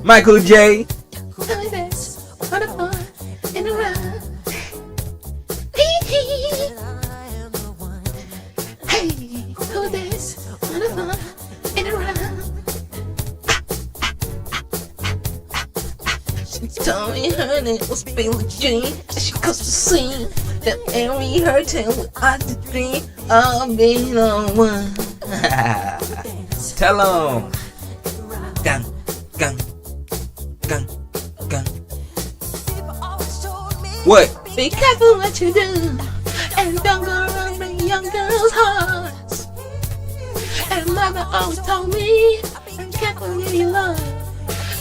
Michael J. Told me her name was Billie Jean. She goes to sing that every hurting with I the three of being on one. Tell 'em. Gun, gun, gun, gun. What? Be careful what you do, and don't go around the young girls' hearts. And mother always told me, be careful who you love,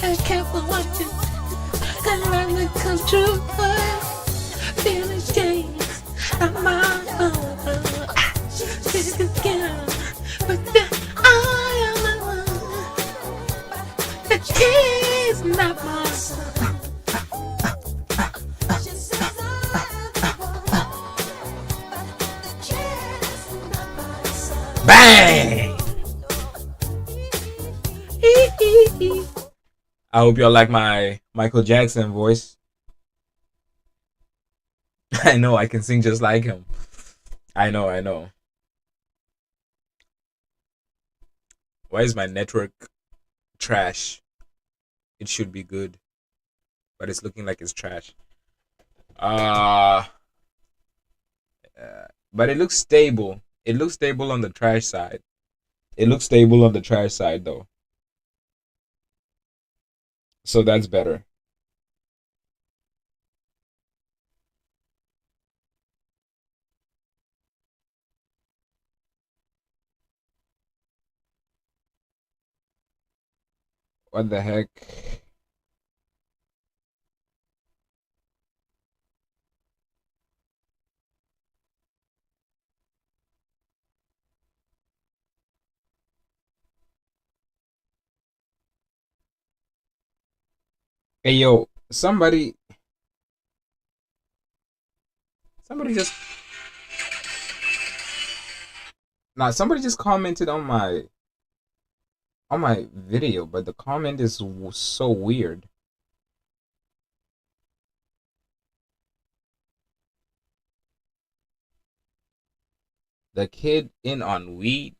and careful what you do. And when it comes true, feelings change. I'm my own. She's a girl, but I am the one. The kid's not my son. Bang! I hope y'all like my Michael Jackson voice. I know I can sing just like him. I know. Why is my network trash? It should be good, but it's looking like it's trash. But it looks stable. It looks stable on the trash side. It looks stable on the trash side though. So that's better. What the heck? Hey yo, somebody just somebody just commented on my video, but the comment is so weird. The kid in on weed.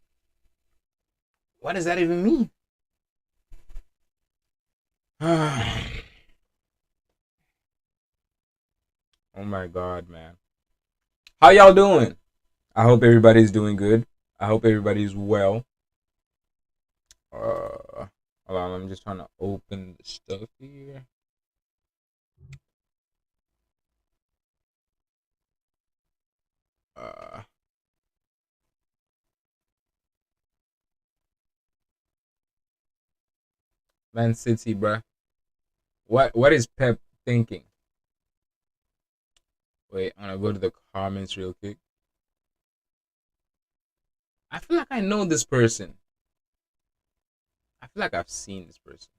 What does that even mean? Oh my god, man. How y'all doing? I hope everybody's doing good. I hope everybody's well. Hold on, I'm just trying to open the stuff here. Man City, bruh. What is Pep thinking? Wait, I'm gonna go to the comments real quick. I feel like I know this person. I feel like I've seen this person.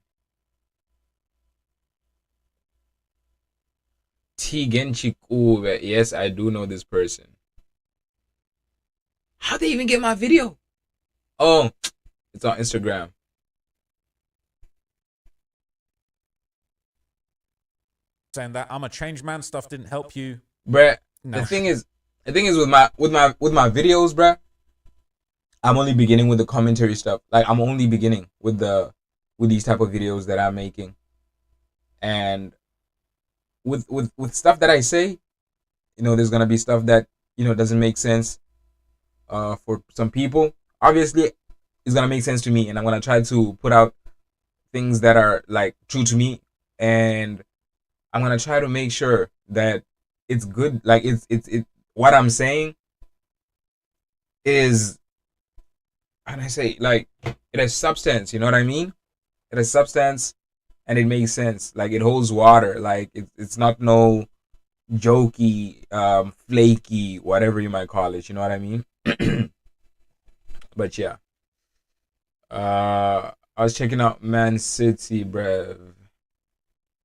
T Genchikuve. Yes, I do know this person. How'd they even get my video? Oh, it's on Instagram. Saying that I'm a changed man stuff didn't help you. Bruh, No. the thing is with my videos, bruh, I'm only beginning with the commentary stuff. Like I'm only beginning with these type of videos that I'm making. And with stuff that I say, there's gonna be stuff that, doesn't make sense for some people. Obviously it's gonna make sense to me, and I'm gonna try to put out things that are like true to me, and I'm gonna try to make sure that it's good. Like it's what I'm saying is, and I say, like, it has substance. You know what I mean? It has substance, and it makes sense. Like it holds water. Like it's not no jokey, flaky, whatever you might call it. You know what I mean? But yeah, I was checking out Man City, bruv.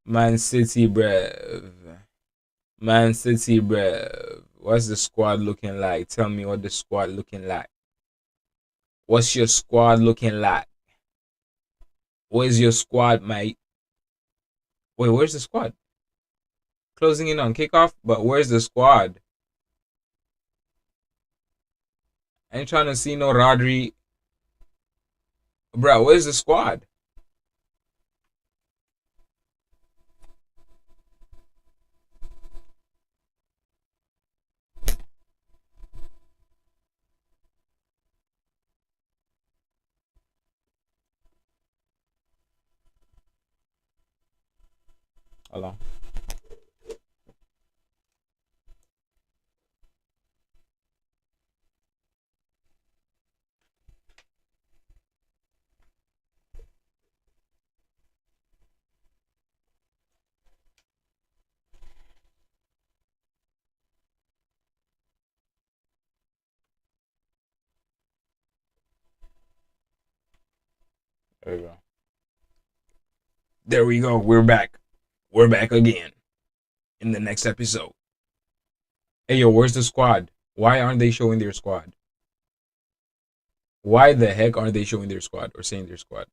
Man City, bruv. Man City, bruv. What's the squad looking like? Tell me what the squad looking like. What's your squad looking like? Where's your squad, mate? Wait, where's the squad? Closing in on kickoff, but where's the squad? I ain't trying to see no Rodri. Bro, where's the squad? Hold on. There we go. There we go. We're back. We're back again in the next episode. Hey, yo, where's the squad? Why aren't they showing their squad? Why the heck aren't they showing their squad or saying their squad?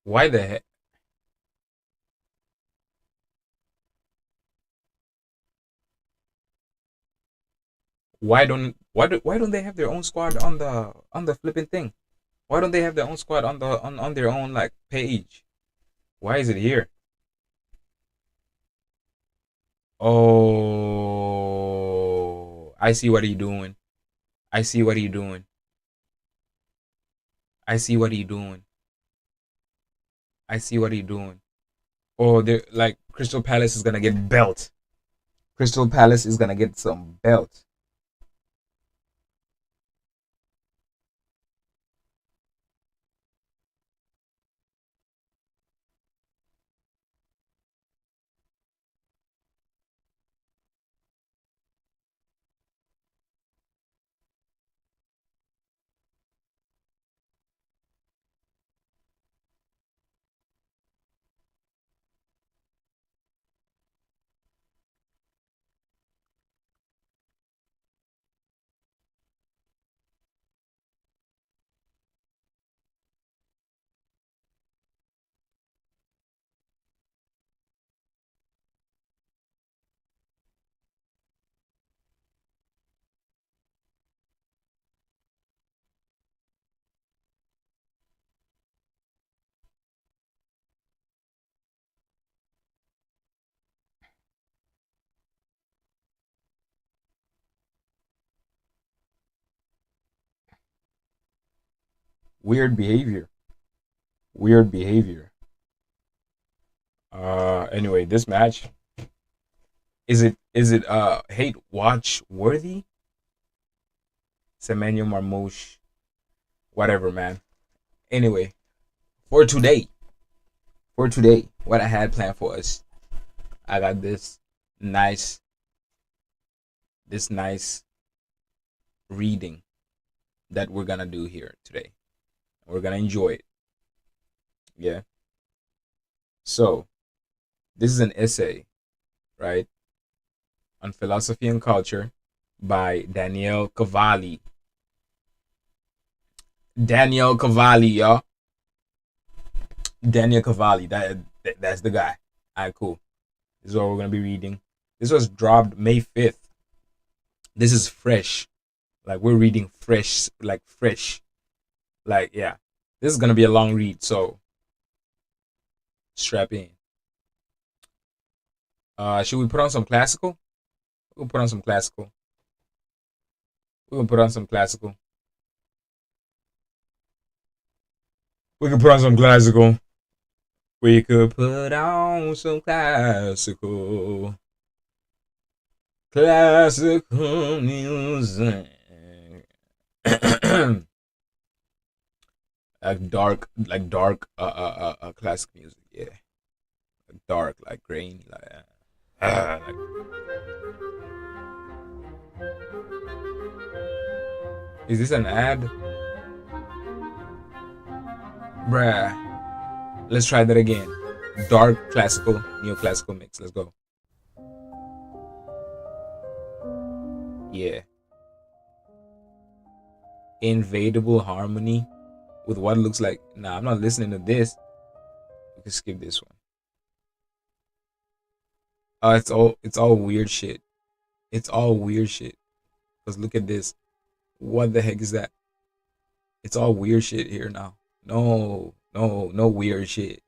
Why the heck? Why don't they have their own squad on the flipping thing? Why don't they have their own squad on their own like page? Why is it here? Oh, I see what are you doing. I see what are you doing. I see what are you doing. I see what are you doing. Oh, they're like Crystal Palace is gonna get belt. Crystal Palace is gonna get some belt. Weird behavior. Weird behavior. Anyway, this match is it hate watch worthy? Semenya Marmouche, whatever, man. Anyway, for today, what I had planned for us, I got nice, this nice reading that we're gonna do here today. We're gonna enjoy it. Yeah. So this is an essay, right, on philosophy and culture by Daniel Cavalli. Daniel Cavalli, y'all. Daniel Cavalli. That's the guy. Alright, cool. This is what we're gonna be reading. This was dropped May 5th. This is fresh. Like we're reading fresh, like fresh. Like, yeah. This is gonna be a long read, so strap in. Should we put on some classical? We'll put on some classical. We'll put on some classical. We can put on some classical. We could put on some classical. Classical music. like dark classic music, yeah. Like dark, like grainy, like is this an ad? Bruh. Let's try that again. Dark classical, neoclassical mix. Let's go. Yeah. invadable harmony with what looks like. Nah, I'm not listening to this. We can skip this one. It's all weird shit. It's all weird shit. Cause look at this. What the heck is that? It's all weird shit here now. No weird shit.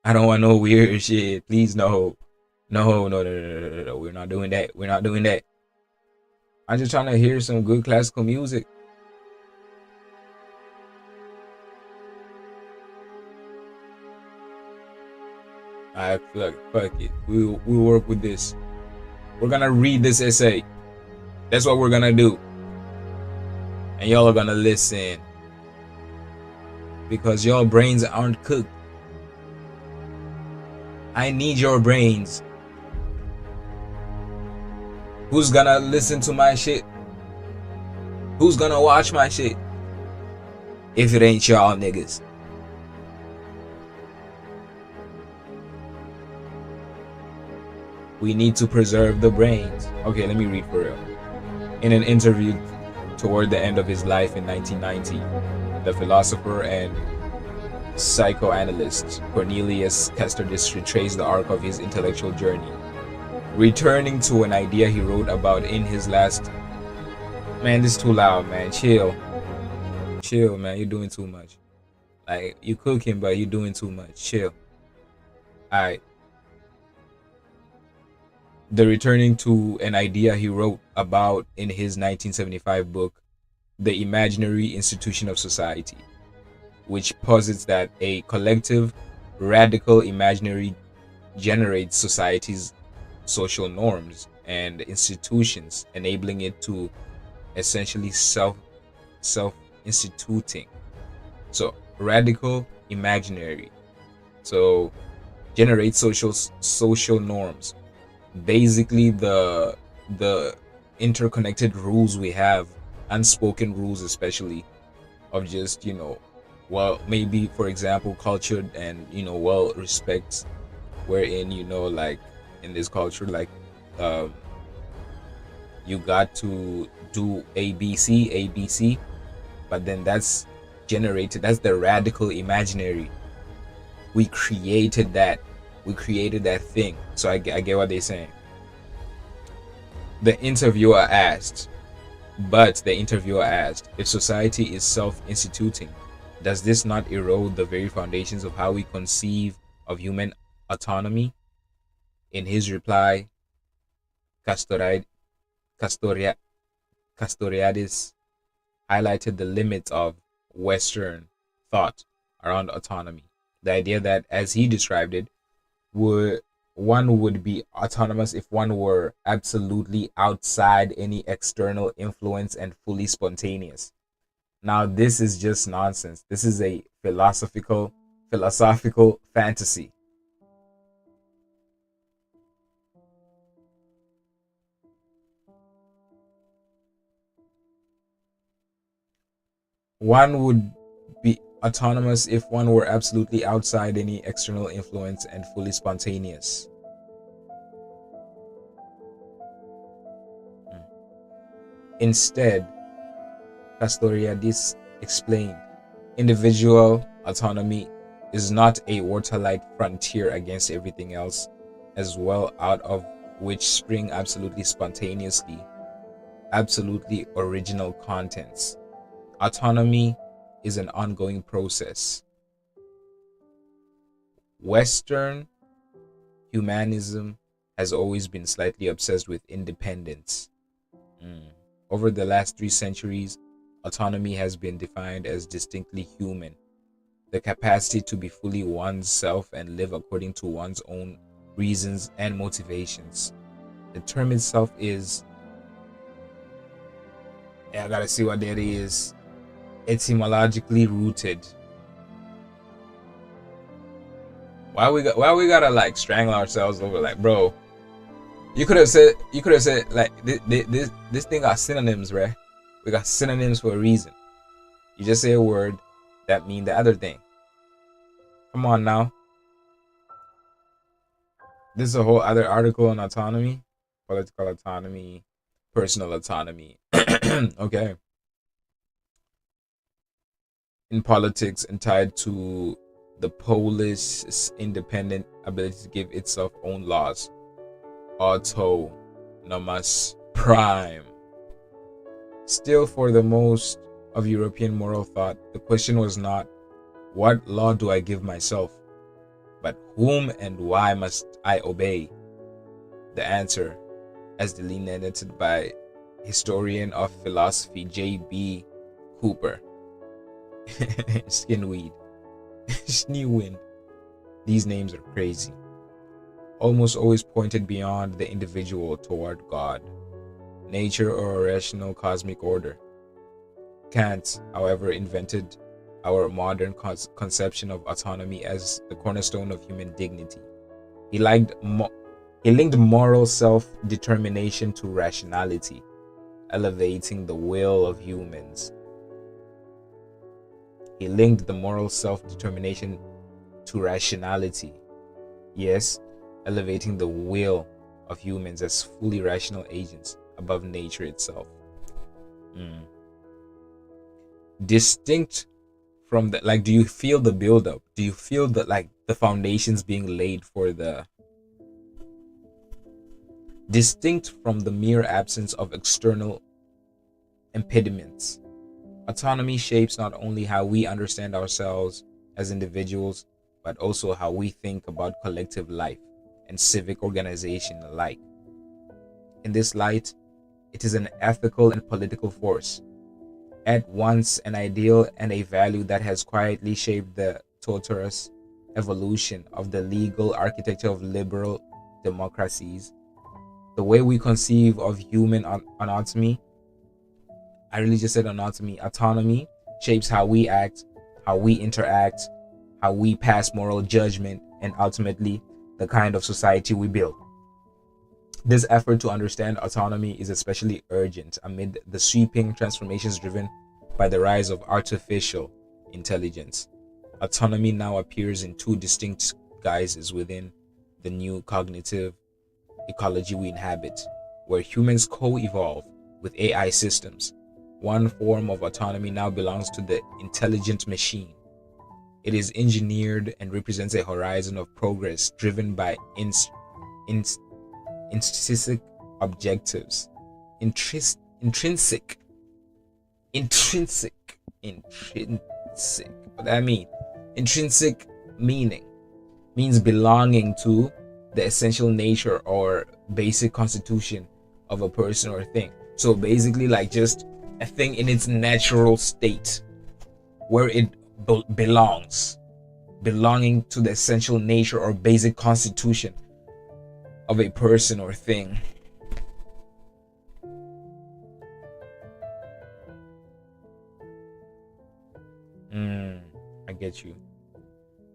I don't want no weird shit. Please no. No. We're not doing that. We're not doing that. I'm just trying to hear some good classical music. I feel like fuck it. We'll work with this. We're gonna read this essay. That's what we're gonna do. And y'all are gonna listen. Because your brains aren't cooked. I need your brains. Who's gonna listen to my shit? Who's gonna watch my shit? If it ain't y'all niggas. We need to preserve the brains. Okay, let me read for real. In an interview toward the end of his life in 1990, the philosopher and psychoanalyst Cornelius Castorius retraced the arc of his intellectual journey, returning to an idea he wrote about in his last... Man, this is too loud, man. Chill, man. You're doing too much. Like, you cooking, but you're doing too much. Chill. Alright. The returning to an idea he wrote about in his 1975 book, The Imaginary Institution of Society, which posits that a collective, radical imaginary generates society's social norms and institutions, enabling it to essentially self-instituting. So radical imaginary. So generate social norms. Basically the interconnected rules we have, unspoken rules especially, of just, you know, well, maybe for example cultured and, you know, well respect, wherein, you know, like in this culture, like you got to do ABC, but then that's generated, that's the radical imaginary. We created that thing. So I get what they're saying. The interviewer asked, if society is self-instituting, does this not erode the very foundations of how we conceive of human autonomy? In his reply, Castoriadis highlighted the limits of Western thought around autonomy. The idea that, as he described it, one would be autonomous if one were absolutely outside any external influence and fully spontaneous. Now, this is just nonsense. This is a philosophical fantasy. One would be autonomous if one were absolutely outside any external influence and fully spontaneous. Instead, Castoriadis explained, individual autonomy is not a watertight frontier against everything else, as well, out of which spring absolutely spontaneously, absolutely original contents. Autonomy is an ongoing process. Western humanism has always been slightly obsessed with independence. Over the last 3 centuries, autonomy has been defined as distinctly human, the capacity to be fully oneself and live according to one's own reasons and motivations. The term itself is, I gotta see what that is, etymologically rooted. Why we gotta like strangle ourselves over, like, bro? You could have said like this thing got synonyms, right? We got synonyms for a reason. You just say a word that mean the other thing. Come on now. This is a whole other article on autonomy, political autonomy, personal autonomy. Okay. in politics and tied to the Polish independent ability to give itself own laws. Autonomous prime. Still, for the most of European moral thought, the question was not, what law do I give myself? But whom and why must I obey? The answer, as delineated by historian of philosophy J.B. Cooper. Skinweed. Schneewind. These names are crazy. Almost always pointed beyond the individual toward God, nature, or a rational cosmic order. Kant, however, invented our modern conception of autonomy as the cornerstone of human dignity. He linked moral self-determination to rationality, elevating the will of humans. He linked the moral self-determination to rationality. Yes, elevating the will of humans as fully rational agents above nature itself. Distinct from the, like, do you feel the build-up? Do you feel that, like, the foundations being laid for the distinct from the mere absence of external impediments? Autonomy shapes not only how we understand ourselves as individuals, but also how we think about collective life and civic organization alike. In this light, it is an ethical and political force, at once an ideal and a value that has quietly shaped the tortuous evolution of the legal architecture of liberal democracies. The way we conceive of human autonomy, I really just said autonomy shapes how we act, how we interact, how we pass moral judgment, and ultimately the kind of society we build. This effort to understand autonomy is especially urgent amid the sweeping transformations driven by the rise of artificial intelligence. Autonomy now appears in two distinct guises within the new cognitive ecology we inhabit, where humans co-evolve with AI systems. One form of autonomy now belongs to the intelligent machine. It is engineered and represents a horizon of progress driven by intrinsic objectives. Intrinsic. What I mean? Intrinsic meaning means belonging to the essential nature or basic constitution of a person or thing. So basically, like, just a thing in its natural state, where it belongs, belonging to the essential nature or basic constitution of a person or thing. I get you.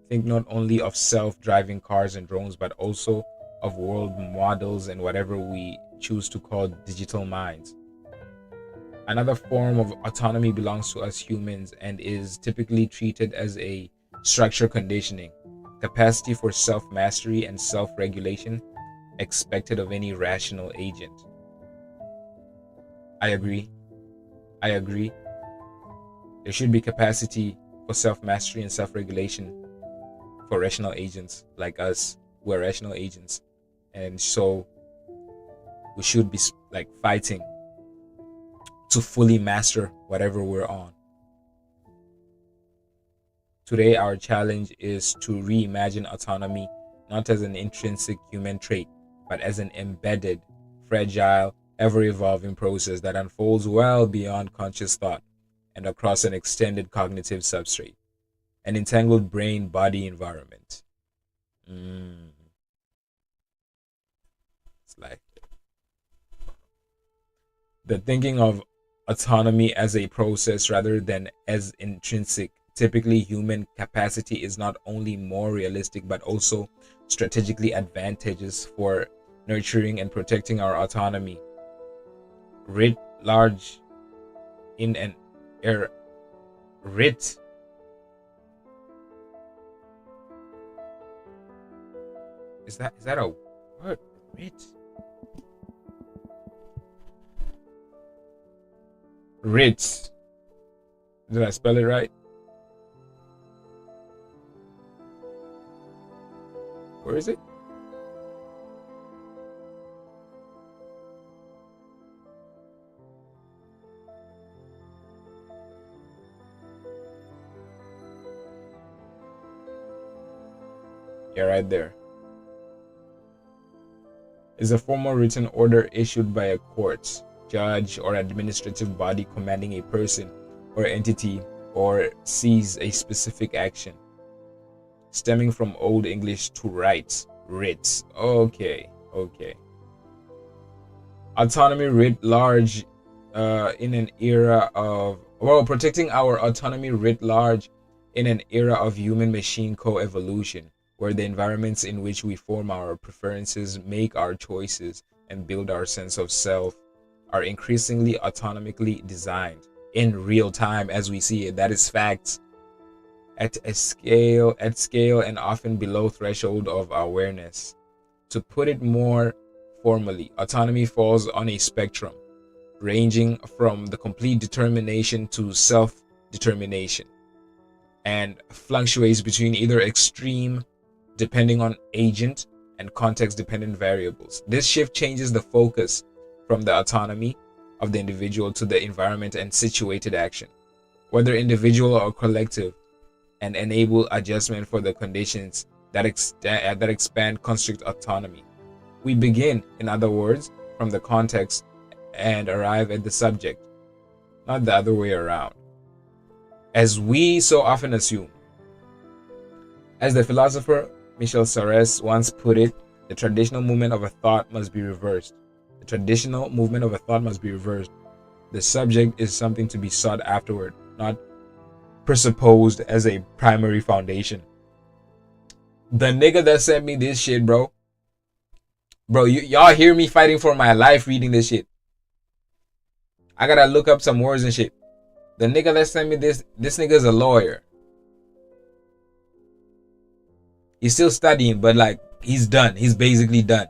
Think not only of self-driving cars and drones, but also of world models and whatever we choose to call digital minds. Another form of autonomy belongs to us humans and is typically treated as a structure conditioning, capacity for self-mastery and self-regulation expected of any rational agent. I agree. There should be capacity for self-mastery and self-regulation for rational agents like us. We're rational agents, and so we should be like fighting to fully master whatever we're on. Today, our challenge is to reimagine autonomy not as an intrinsic human trait, but as an embedded, fragile, ever-evolving process that unfolds well beyond conscious thought and across an extended cognitive substrate, an entangled brain-body environment. It's like the thinking of autonomy as a process rather than as intrinsic. Typically, human capacity is not only more realistic but also strategically advantageous for nurturing and protecting our autonomy. Writ large in an writ is that a word? Writ. Did I spell it right? Where is it? Yeah, right there. Is a formal written order issued by a court, judge, or administrative body commanding a person or entity or seize a specific action. Stemming from Old English to rights, writs. Okay. Autonomy writ large in an era of protecting our autonomy writ large in an era of human-machine co-evolution, where the environments in which we form our preferences, make our choices, and build our sense of self are increasingly autonomically designed in real time as we see it. That is facts. At scale and often below threshold of awareness. To put it more formally, autonomy falls on a spectrum ranging from the complete determination to self-determination and fluctuates between either extreme depending on agent and context-dependent variables. This shift changes the focus from the autonomy of the individual to the environment and situated action, whether individual or collective, and enable adjustment for the conditions that expand constrict autonomy. We begin, in other words, from the context and arrive at the subject, not the other way around, as we so often assume. As the philosopher Michel Serres once put it, the traditional movement of a thought must be reversed. The traditional movement of a thought must be reversed. The subject is something to be sought afterward, not presupposed as a primary foundation. The nigga that sent me this shit, bro, y'all hear me fighting for my life reading this shit. I gotta look up some words and shit. The nigga that sent me this nigga's a lawyer. He's still studying, but like he's done. He's basically done.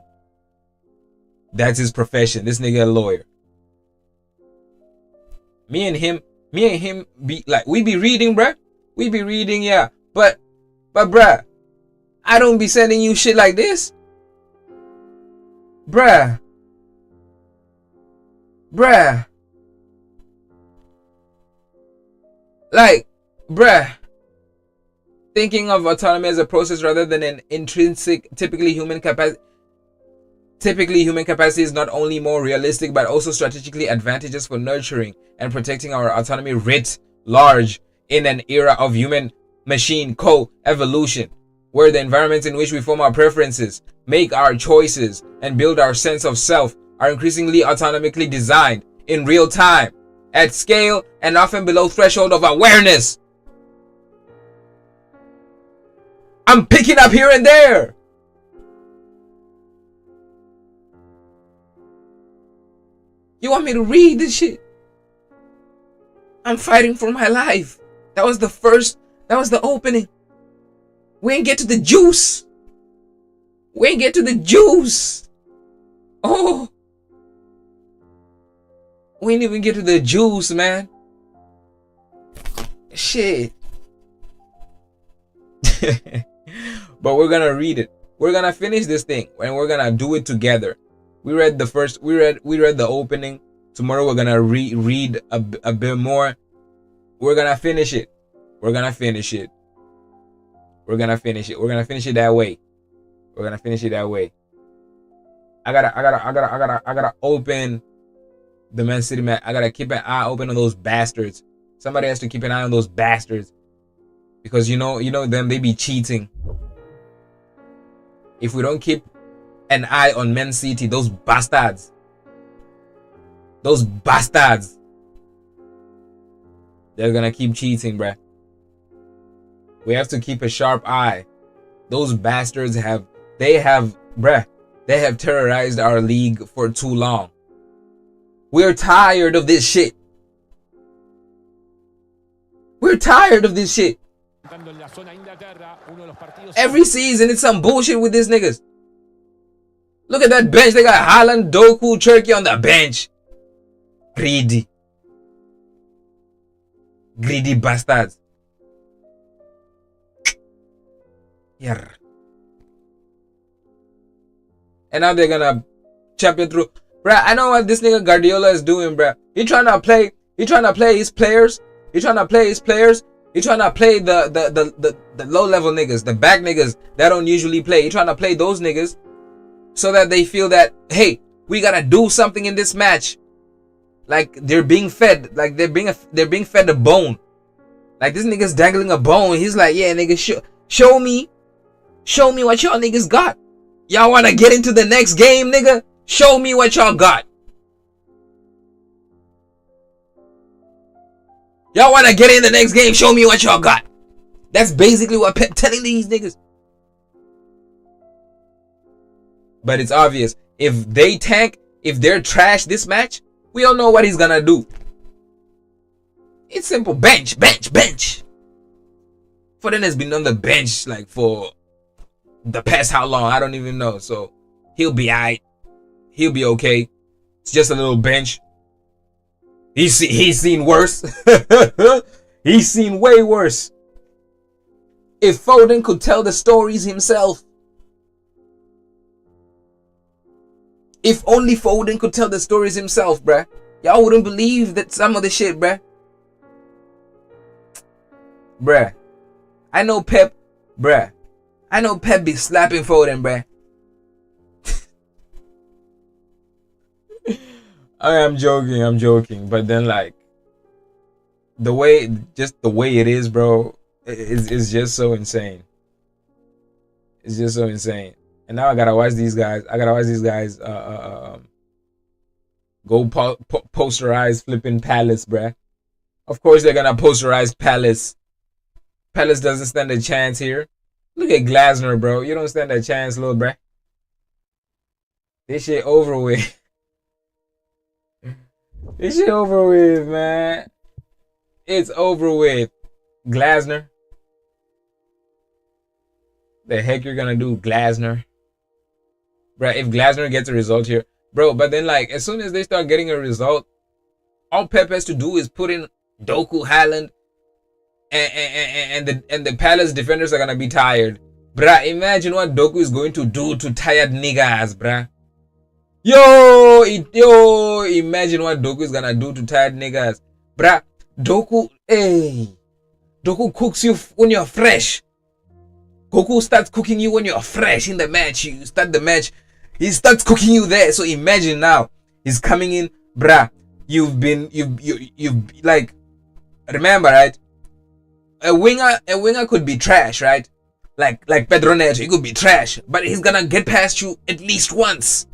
That's his profession. This nigga a lawyer. Me and him be like, we be reading, bruh. We be reading, yeah. But bruh, I don't be sending you shit like this. Bruh. Like, bruh. Thinking of autonomy as a process rather than an intrinsic, typically human capacity is not only more realistic but also strategically advantageous for nurturing and protecting our autonomy writ large in an era of human-machine co-evolution, where the environments in which we form our preferences, make our choices, and build our sense of self are increasingly autonomically designed in real time, at scale, and often below threshold of awareness. I'm picking up here and there. You want me to read this shit? I'm fighting for my life. That was the opening. We ain't get to the juice. Oh. We ain't even get to the juice, man. Shit. But we're gonna read it. We're gonna finish this thing and we're gonna do it together. We read the opening. Tomorrow we're gonna read a bit more. We're gonna finish it. We're gonna finish it that way. I gotta open the Man City man. I gotta keep an eye open on those bastards. Somebody has to keep an eye on those bastards. Because you know them, they be cheating. If we don't keep an eye on Man City, those bastards, they're gonna keep cheating, bruh. We have to keep a sharp eye. Those bastards have terrorized our league for too long. We're tired of this shit. Every season it's some bullshit with these niggas. Look at that bench. They got Haaland, Doku, Turkey on the bench. Greedy bastards. Yeah. and now they're gonna champion through. Bruh, I know what this nigga Guardiola is doing, bruh. He trying to play his players. He trying to play the low level niggas, the back niggas that don't usually play. He trying to play those niggas so that they feel that, hey, we gotta do something in this match. Like they're being fed, like they're being fed a bone. Like this nigga's dangling a bone. He's like, yeah, nigga, show me what y'all niggas got. Y'all wanna get into the next game, nigga? Show me what y'all got. Y'all wanna get in the next game? Show me what y'all got. That's basically what Pep telling these niggas. But it's obvious. If they tank, if they're trash this match, we all know what he's gonna do. It's simple. Bench. Foden has been on the bench like for the past how long? I don't even know. So he'll be alright. He'll be okay. It's just a little bench. He's seen worse. He's seen way worse. If Foden could tell the stories himself. If only Foden could tell the stories himself, bruh. Y'all wouldn't believe that some of the shit, bruh. Bruh. I know Pep be slapping Foden, bruh. I'm joking. But then, like, the way it is, bro, is just so insane. It's just so insane. And now I gotta watch these guys. Go posterize flipping Palace, bruh. Of course they're gonna posterize Palace. Palace doesn't stand a chance here. Look at Glasner, bro. You don't stand a chance, little bruh. This shit over with. This shit over with, man. It's over with. Glasner. The heck you're gonna do, Glasner? Bruh, if Glasner gets a result here, bro, but then like as soon as they start getting a result, all Pep has to do is put in Doku, Haaland, and the Palace defenders are gonna be tired. Bruh, imagine what Doku is going to do to tired niggas, bruh. Yo, imagine what Doku is gonna do to tired niggas. Bruh, Doku cooks you when you're fresh. Goku starts cooking you when you're fresh in the match. You start the match, he starts cooking you there. So imagine now, he's coming in, bruh. You've like, remember, right? A winger could be trash, right? Like Pedro Neto, he could be trash, but he's gonna get past you at least once.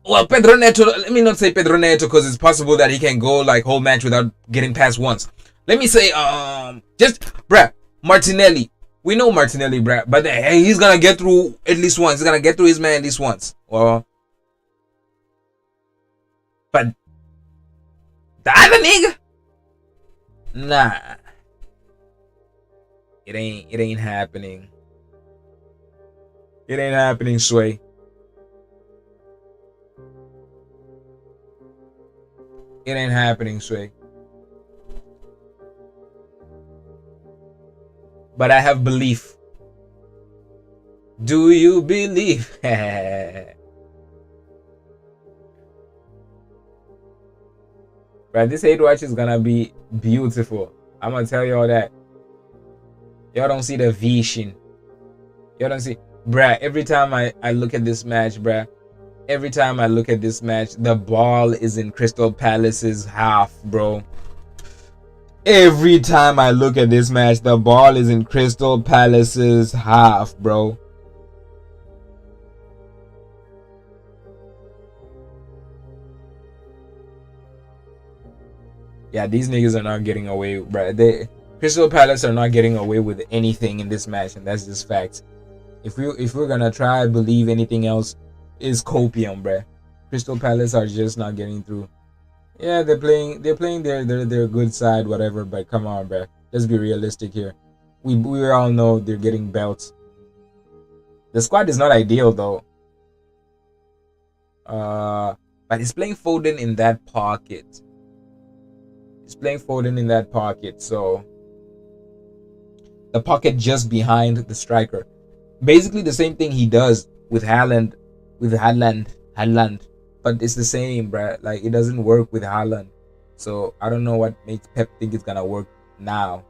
Well, Pedro Neto, let me not say Pedro Neto because it's possible that he can go like whole match without getting past once. Let me say, just, bruh, Martinelli. We know Martinelli, bruh, but hey, he's gonna get through at least once. He's gonna get through his man at least once. Well, but the other nigga, nah, it ain't happening. It ain't happening, Sway. It ain't happening, Sway. But I have belief. Do you believe? Right, this hate watch is gonna be beautiful. I'm gonna tell y'all that. Y'all don't see the vision. Y'all don't see, bruh. Every time I look at this match, bruh. Every time I look at this match, the ball is in Crystal Palace's half, bro. Every time I look at this match, the ball is in Crystal Palace's half, bro. Yeah, these niggas are not getting away, bro. Crystal Palace are not getting away with anything in this match, and that's just facts. If we're gonna try to believe anything else is copium, bruh. Crystal Palace are just not getting through. Yeah, they're playing their good side, whatever, but come on, bruh. Let's be realistic here. We all know they're getting belts. The squad is not ideal though. But he's playing Foden in that pocket. So the pocket just behind the striker. Basically the same thing he does with Haaland with Haaland, but it's the same, bruh. Like it doesn't work with Haaland. So I don't know what makes Pep think it's gonna work now.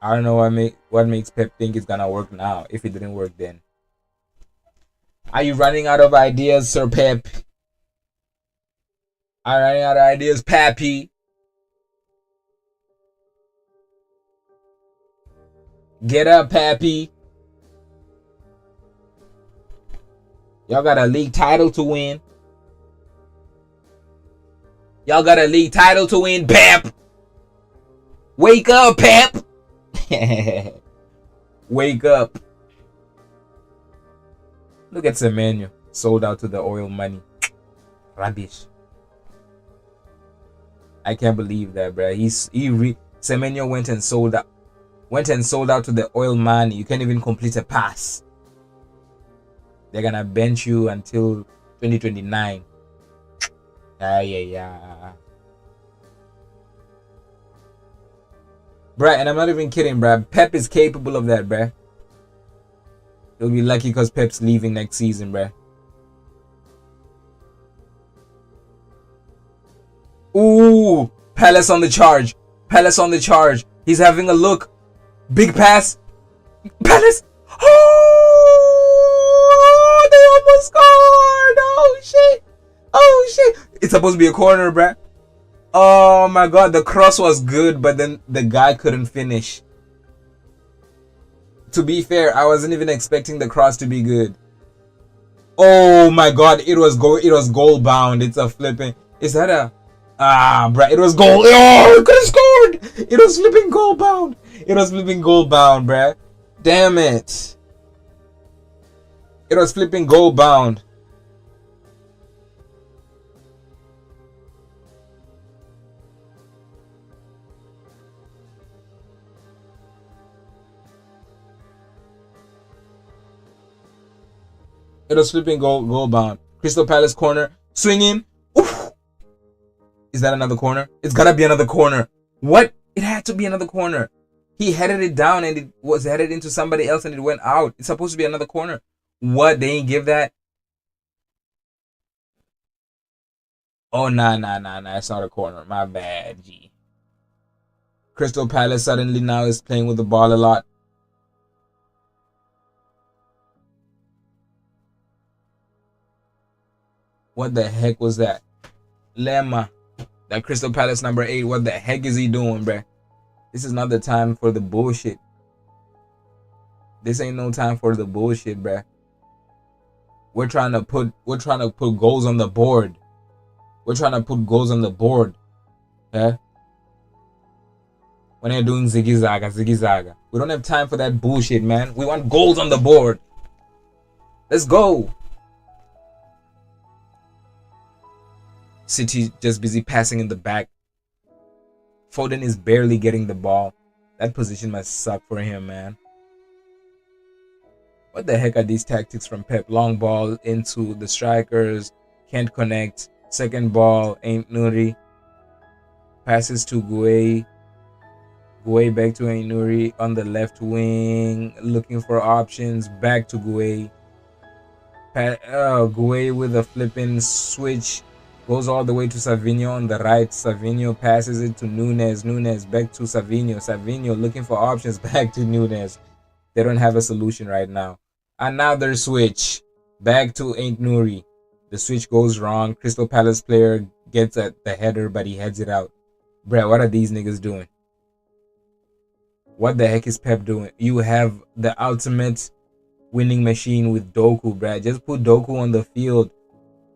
I don't know what makes Pep think it's gonna work now if it didn't work then. Are you running out of ideas, Sir Pep? Are you running out of ideas, Pappy? Get up, Pappy. Y'all got a league title to win. Y'all got a league title to win, Pep. Wake up, Pep. Wake up. Look at Semenyo, sold out to the oil money. Rubbish. I can't believe that, bro. Semenyo went and sold out to the oil money. You can't even complete a pass. They're gonna bench you until 2029. Yeah. Bruh, and I'm not even kidding, bruh. Pep is capable of that, bruh. You'll be lucky because Pep's leaving next season, bruh. Ooh, Palace on the charge. Palace on the charge. He's having a look. Big pass. Palace. Oh, they almost scored. Oh shit. It's supposed to be a corner, bruh. Oh my god, the cross was good, but then the guy couldn't finish. To be fair, I wasn't even expecting the cross to be good. Oh my god, it was goal bound. It's a flipping. Is that a bruh, it was goal. Oh, it could have scored. It was flipping goal bound. Bruh. Damn it. It was flipping goal bound. It was flipping goal bound. Crystal Palace corner. Swinging. Oof. Is that another corner? It's gotta be another corner. What? It had to be another corner. He headed it down and it was headed into somebody else and it went out. It's supposed to be another corner. What? They ain't give that? Oh, nah. It's not a corner. My bad, G. Crystal Palace suddenly now is playing with the ball a lot. What the heck was that? Lemma. That Crystal Palace number 8. What the heck is he doing, bruh? This is not the time for the bullshit. This ain't no time for the bullshit, bruh. We're trying to put goals on the board. Yeah? When they're doing ziggy zaga. We don't have time for that bullshit, man. We want goals on the board. Let's go. City just busy passing in the back. Foden is barely getting the ball. That position must suck for him, man. What the heck are these tactics from Pep? Long ball into the strikers. Can't connect. Second ball. Ain't Nuri. Passes to Gueye. Gueye back to Ain't Nuri on the left wing. Looking for options. Back to Gueye. Gueye with a flipping switch. Goes all the way to Savinho on the right. Savinho passes it to Nunes. Nunes back to Savinho. Savinho looking for options. Back to Nunes. They don't have a solution right now. Another switch. Back to Ain't Nuri. The switch goes wrong. Crystal Palace player gets at the header, but he heads it out. Bruh, what are these niggas doing? What the heck is Pep doing? You have the ultimate winning machine with Doku, bruh. Just put Doku on the field.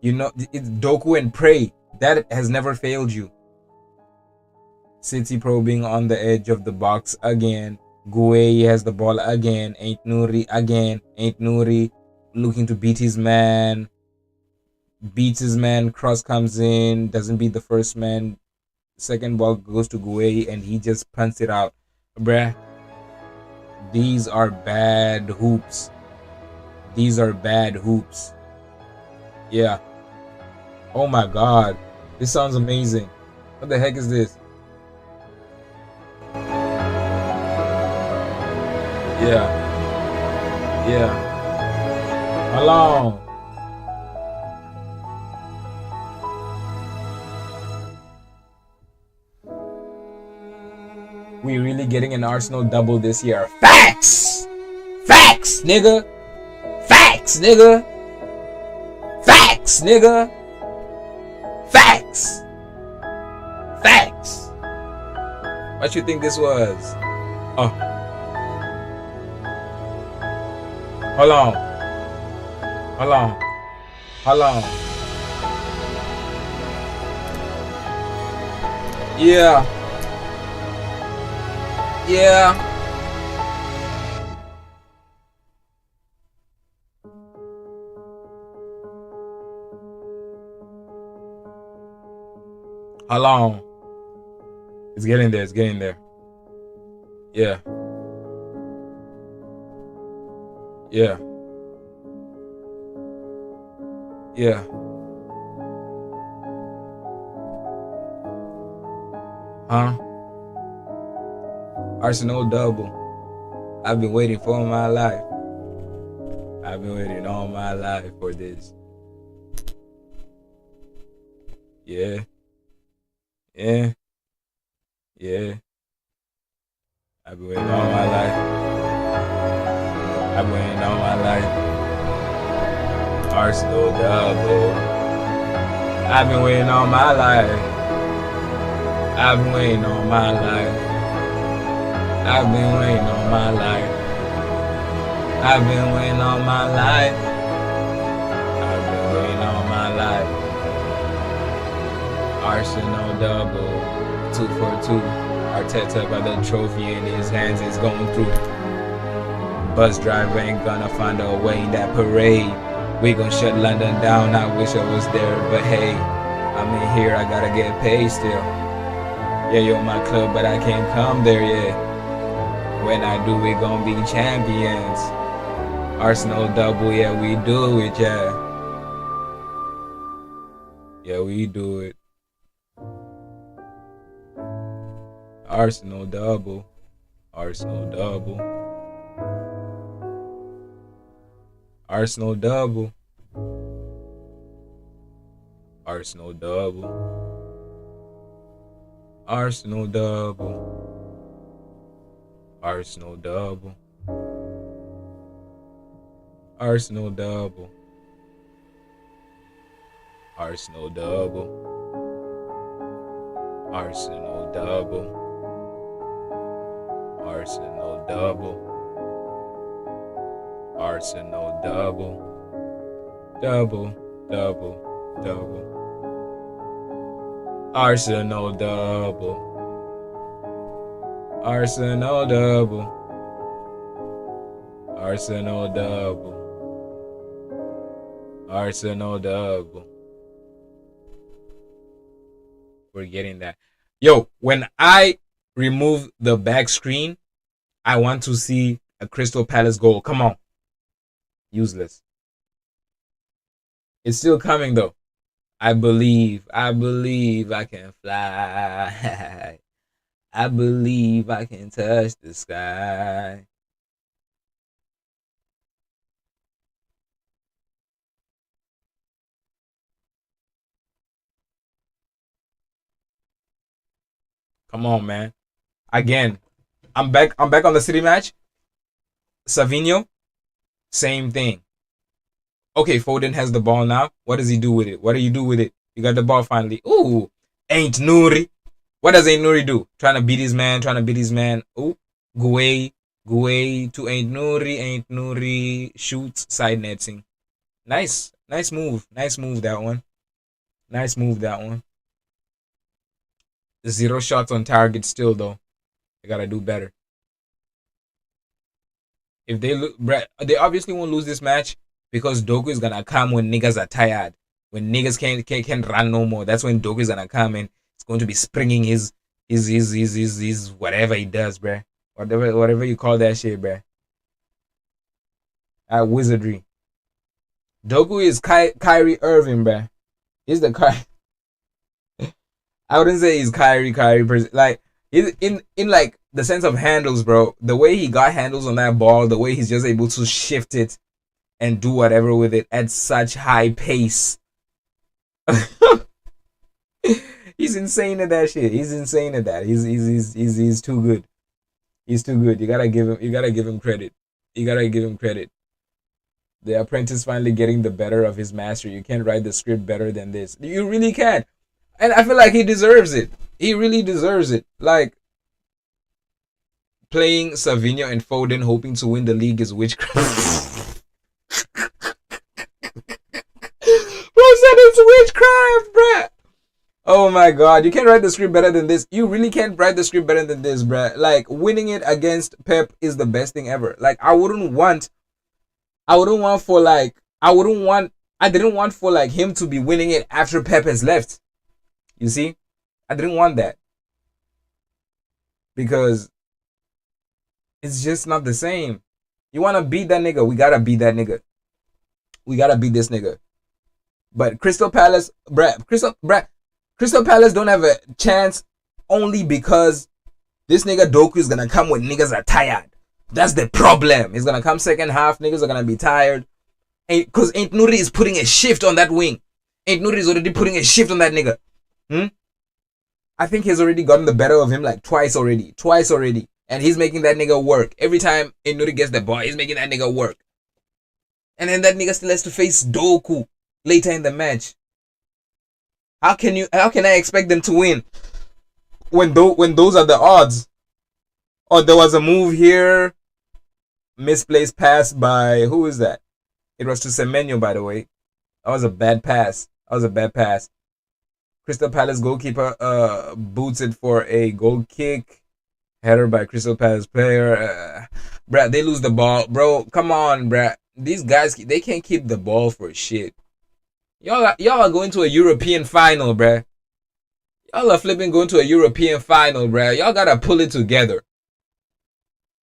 You know, it's Doku and pray. That has never failed you. City probing on the edge of the box again. Gueye has the ball again. Ain't Nuri again. Ain't Nuri looking to beat his man. Beats his man. Cross comes in. Doesn't beat the first man. Second ball goes to Gueye and he just punts it out. Bruh. These are bad hoops. Yeah. Oh my god. This sounds amazing. What the heck is this? Yeah. How long? We really getting an Arsenal double this year. Facts! Facts, nigga! Facts, nigga! Facts, nigga! Facts! Facts! What you think this was? Oh. Hold on. Hold on. Hold on. Yeah. Yeah. How long? It's getting there. It's getting there. Yeah. Yeah. Yeah. Huh? Arsenal double. I've been waiting for my life. I've been waiting all my life for this. Yeah. Yeah. Yeah. I've been waiting all my life. I've been waiting all my life. Arsenal double. I've been waiting all my life. I've been waiting all my life. I've been waiting all my life. I've been waiting all my life. I've been waiting all my life. Arsenal double. 2 for 2. Arteta got the trophy in his hands. It's going through. Bus driver ain't gonna find a way in that parade. We gon' shut London down. I wish I was there, but hey, I'm in here. I gotta get paid still. Yeah, you're my club, but I can't come there yet. When I do, we gon' be champions. Arsenal double, yeah, we do it, yeah. Yeah, we do it. Arsenal double. Arsenal double. Arsenal double. Arsenal double. Arsenal double. Arsenal double. Arsenal double. Arsenal double. Arsenal double. Arsenal double. Arsenal double. Double, double, double. Arsenal double. Arsenal double. Arsenal double. Arsenal double. We're getting that. Yo, when I remove the back screen, I want to see a Crystal Palace goal. Come on. Useless. It's still coming though. I believe I can fly. I believe I can touch the sky. Come on, man. Again, I'm back on the City match. Savinho, same thing. Okay, Foden has the ball now. What does he do with it? What do you do with it? You got the ball finally. Ooh, Ain't Nuri. What does Ain't Nuri do? Trying to beat his man. Ooh, Guay to Ain't Nuri. Ain't Nuri shoots, side netting. Nice move. Nice move that one. 0 shots on target still though. They gotta do better. If they obviously won't lose this match because Doku is gonna come when niggas are tired. When niggas can't run no more. That's when Doku is gonna come and it's going to be springing his whatever he does, bruh. Whatever you call that shit, bruh. Wizardry. Doku is Kyrie Irving, bruh. He's the Kyrie. I wouldn't say he's Kyrie. Like In like the sense of handles, bro. The way he got handles on that ball, the way he's just able to shift it and do whatever with it at such high pace. He's insane at that shit. He's insane at that. He's too good. He's too good. You gotta give him credit. You gotta give him credit. The apprentice finally getting the better of his master. You can't write the script better than this. You really can't. And I feel like he deserves it. He really deserves it. Like, playing Savinho and Foden hoping to win the league is witchcraft. Bro said it's witchcraft, bruh. Oh my god, you can't write the script better than this. You really can't write the script better than this, bruh. Like, winning it against Pep is the best thing ever. Like, I didn't want for like him to be winning it after Pep has left. You see? I didn't want that. Because it's just not the same. You want to beat that nigga, we gotta beat that nigga. We gotta beat this nigga. But Crystal Palace don't have a chance only because this nigga Doku is gonna come when niggas are tired. That's the problem. He's gonna come second half, niggas are gonna be tired. Because Ain't Nuri is putting a shift on that wing. Ain't Nuri is already putting a shift on that nigga. I think he's already gotten the better of him like twice already. And he's making that nigga work. Every time Ain't Nuri gets the ball, he's making that nigga work. And then that nigga still has to face Doku later in the match. How can I expect them to win when those are the odds? Or there was a move here, misplaced pass by, who is that? It was to Semenyo, by the way. That was a bad pass. Crystal Palace goalkeeper boots it for a goal kick. Header by Crystal Palace player. Bruh, they lose the ball. Bro, come on, bruh. These guys, they can't keep the ball for shit. Y'all are going to a European final, bruh. Y'all are flipping going to a European final, bruh. Y'all gotta pull it together.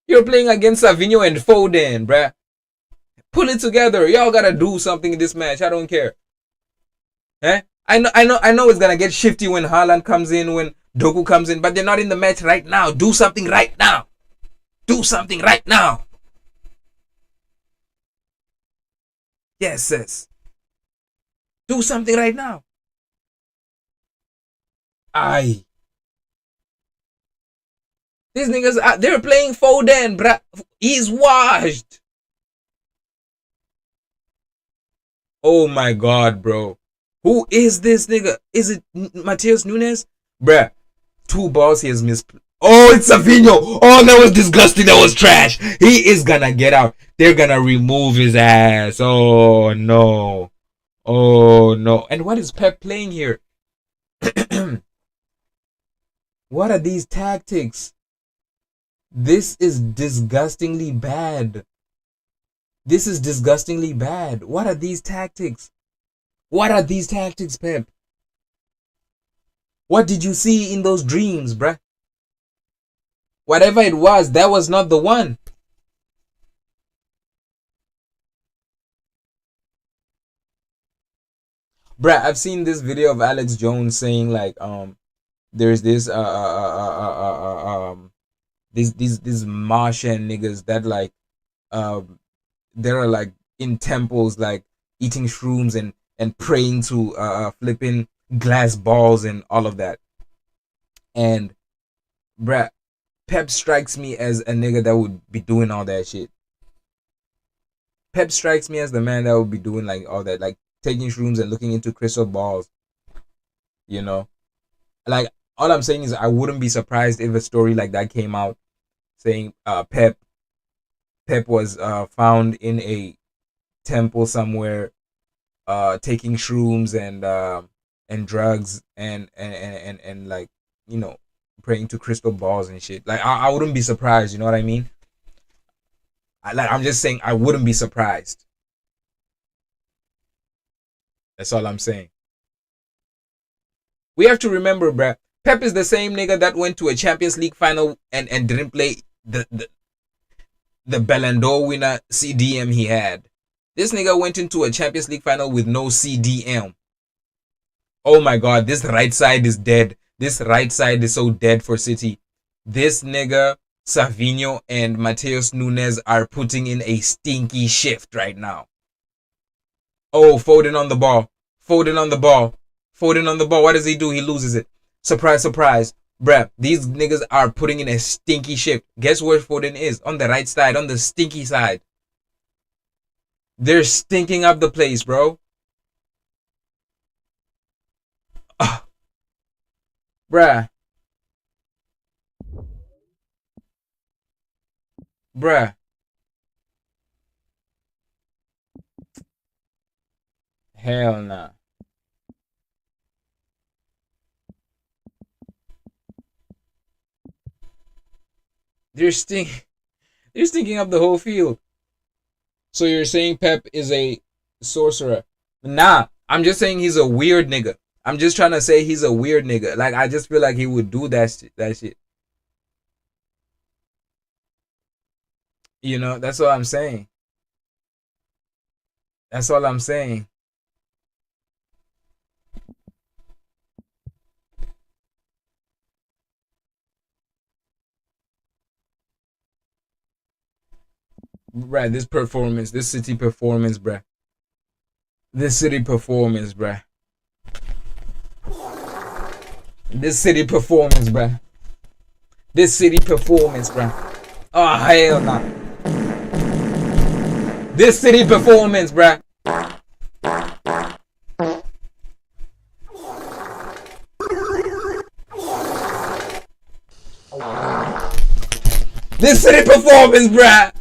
You're playing against Savinho and Foden, bruh. Pull it together. Y'all gotta do something in this match. I don't care. I know it's gonna get shifty when Haaland comes in, when Doku comes in, but they're not in the match right now. Do something right now. Yes, sis. Do something right now. Aye. These niggas, they're playing Foden, bruh. He's washed. Oh my god, bro. Who is this nigga? Is it Matheus Nunes? Bruh. 2 balls he has missed. Oh, it's Savinho. Oh, that was disgusting. That was trash. He is gonna get out. They're gonna remove his ass. Oh, no. And what is Pep playing here? What are these tactics? This is disgustingly bad. What are these tactics? Pep? What did you see in those dreams, bruh? Whatever it was, that was not the one. Bruh, I've seen this video of Alex Jones saying like there's this these Martian niggas that like they're like in temples like eating shrooms and praying to flipping glass balls and all of that. And bruh, Pep strikes me as a nigga that would be doing all that shit. Pep strikes me as the man that would be doing like all that, like taking shrooms and looking into crystal balls. You know? Like, all I'm saying is I wouldn't be surprised if a story like that came out saying Pep was found in a temple somewhere taking shrooms and drugs and like, you know, praying to crystal balls and shit. Like, I wouldn't be surprised, you know what I mean? I'm just saying I wouldn't be surprised. That's all I'm saying. We have to remember, bruh, Pep is the same nigga that went to a Champions League final and didn't play the Ballon d'Or winner CDM he had. This nigga went into a Champions League final with no CDM. Oh my god, this right side is dead. This right side is so dead for City. This nigga, Savinho and Mateus Nunes are putting in a stinky shift right now. Oh, Foden on the ball. Foden on the ball. Foden on the ball. What does he do? He loses it. Surprise, surprise. Bruh, these niggas are putting in a stinky shift. Guess where Foden is? On the right side, on the stinky side. They're stinking up the place, bro. Bruh. Bruh. Hell nah. They're stinking up the whole field. So you're saying Pep is a sorcerer? Nah, I'm just saying he's a weird nigga. I'm just trying to say he's a weird nigga. Like, I just feel like he would do that shit. You know, that's all I'm saying. That's all I'm saying. Bruh, this City performance, bruh. This City performance, bruh. This City performance, bruh. This City performance, bruh. Oh, hell nah. This City performance, bruh. This City performance, bruh.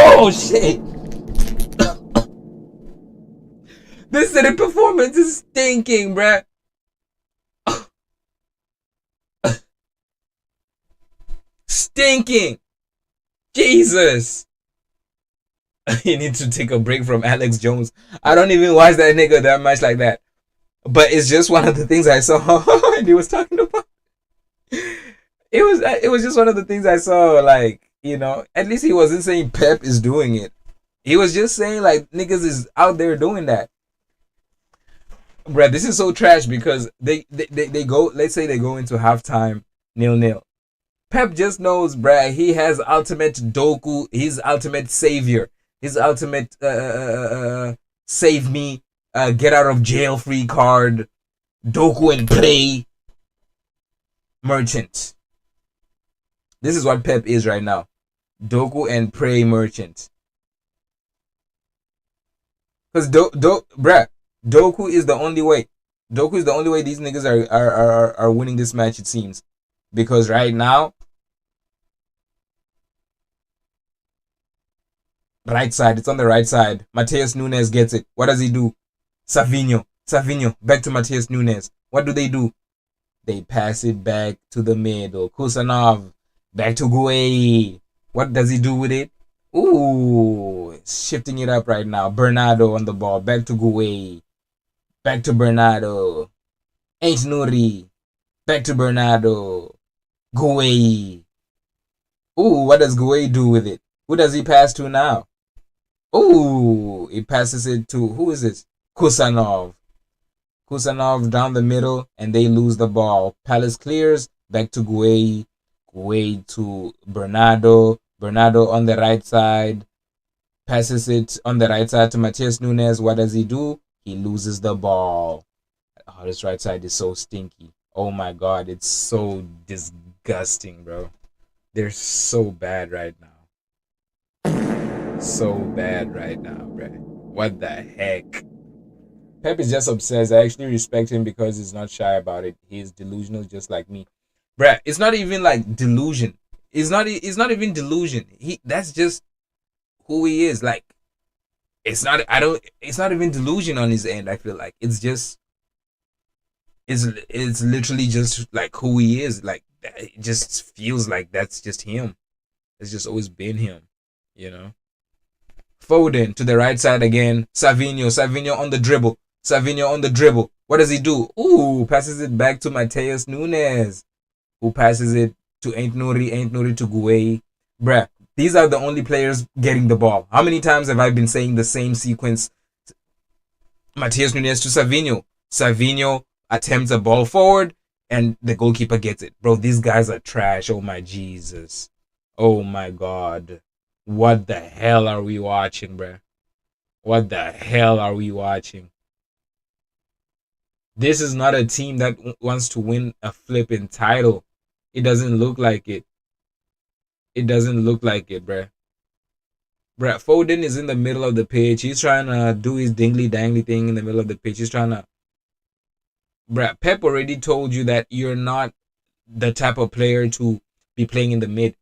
Oh shit. This City performance is stinking, bruh. Stinking. Jesus. You need to take a break from Alex Jones. I don't even watch that nigga that much like that. But it's just one of the things I saw and he was talking about. It was just one of the things I saw, like, you know, at least he wasn't saying Pep is doing it. He was just saying like niggas is out there doing that. Bruh, this is so trash because they go, let's say they go into halftime 0-0. Pep just knows, bruh, he has ultimate Doku, his ultimate savior, his ultimate save me, get out of jail free card, Doku and play merchant. This is what Pep is right now. Doku and pray merchant. Because bruh, Doku is the only way. Doku is the only way these niggas are winning this match, it seems. Because right now, right side, it's on the right side. Mateus Nunes gets it. What does he do? Savinho, back to Mateus Nunes. What do? They pass it back to the middle. Kusanov, back to Gueye. What does he do with it? Ooh, shifting it up right now. Bernardo on the ball. Back to Gueye. Back to Bernardo. Ain't Nuri. Back to Bernardo. Gueye. Ooh, what does Gueye do with it? Who does he pass to now? Ooh, he passes it to, who is this? Kusanov. Kusanov down the middle, and they lose the ball. Palace clears. Back to Gueye. Gueye to Bernardo. Bernardo on the right side. Passes it on the right side to Mateus Nunes. What does he do? He loses the ball. Oh, this right side is so stinky. Oh my god, it's so disgusting, bro. They're so bad right now. So bad right now, bro. What the heck? Pep is just obsessed. I actually respect him because he's not shy about it. He's delusional just like me. Bruh, it's not even like delusion. It's not even delusion. That's just who he is. Like, it's not even delusion on his end, I feel like. It's literally just like who he is. Like, it just feels like that's just him. It's just always been him, you know. Foden to the right side again. Savinho on the dribble. What does he do? Ooh, passes it back to Mateus Nunes, who passes it to Ain't Nuri to Gueye. Bruh, these are the only players getting the ball. How many times have I been saying the same sequence? Mateus Nunes to Savinho attempts a ball forward, and the goalkeeper gets it. Bro, these guys are trash. Oh my Jesus. Oh my God. What the hell are we watching, bro? What the hell are we watching? This is not a team that wants to win a flipping title. It doesn't look like it. It doesn't look like it, bruh. Bruh, Foden is in the middle of the pitch. He's trying to do his dingly dangly thing in the middle of the pitch. He's trying to... Bruh, Pep already told you that you're not the type of player to be playing in the mid.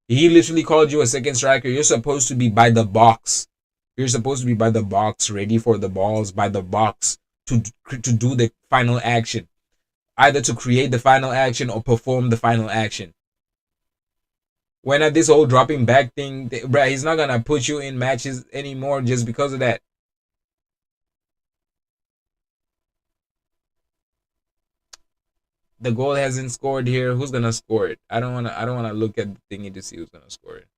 He literally called you a second striker. You're supposed to be by the box. You're supposed to be by the box, ready for the balls, by the box to do the final action. Either to create the final action or perform the final action. When at this whole dropping back thing, bruh, he's not gonna put you in matches anymore just because of that. The goal hasn't scored here. Who's gonna score it? I don't wanna look at the thingy to see who's gonna score it.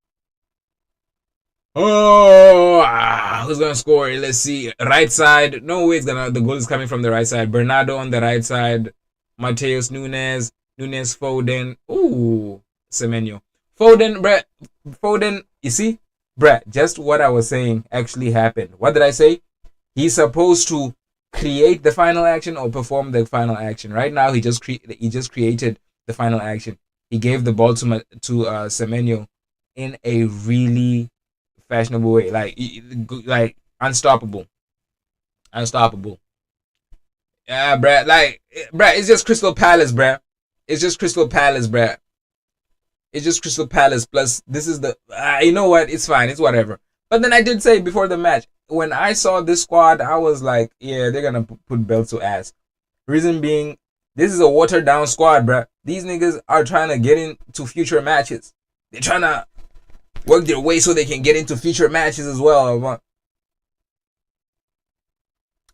Who's gonna score it? Let's see. Right side. No way. The goal is coming from the right side. Bernardo on the right side. Mateus Nunes. Nunes Foden. Ooh, Semenyo. Foden, bruh. Foden. You see, bruh. Just what I was saying actually happened. What did I say? He's supposed to create the final action or perform the final action. Right now, he just created the final action. He gave the ball to Semenyo in a really fashionable way, like unstoppable. Yeah, bruh. Like, bruh, it's just Crystal Palace, bruh. It's just Crystal Palace. Plus, this is the you know what? It's fine. It's whatever. But then I did say before the match, when I saw this squad, I was like, yeah, they're gonna put belts to ass. Reason being, this is a watered down squad, bruh. These niggas are trying to get into future matches. They're trying to work their way so they can get into future matches as well.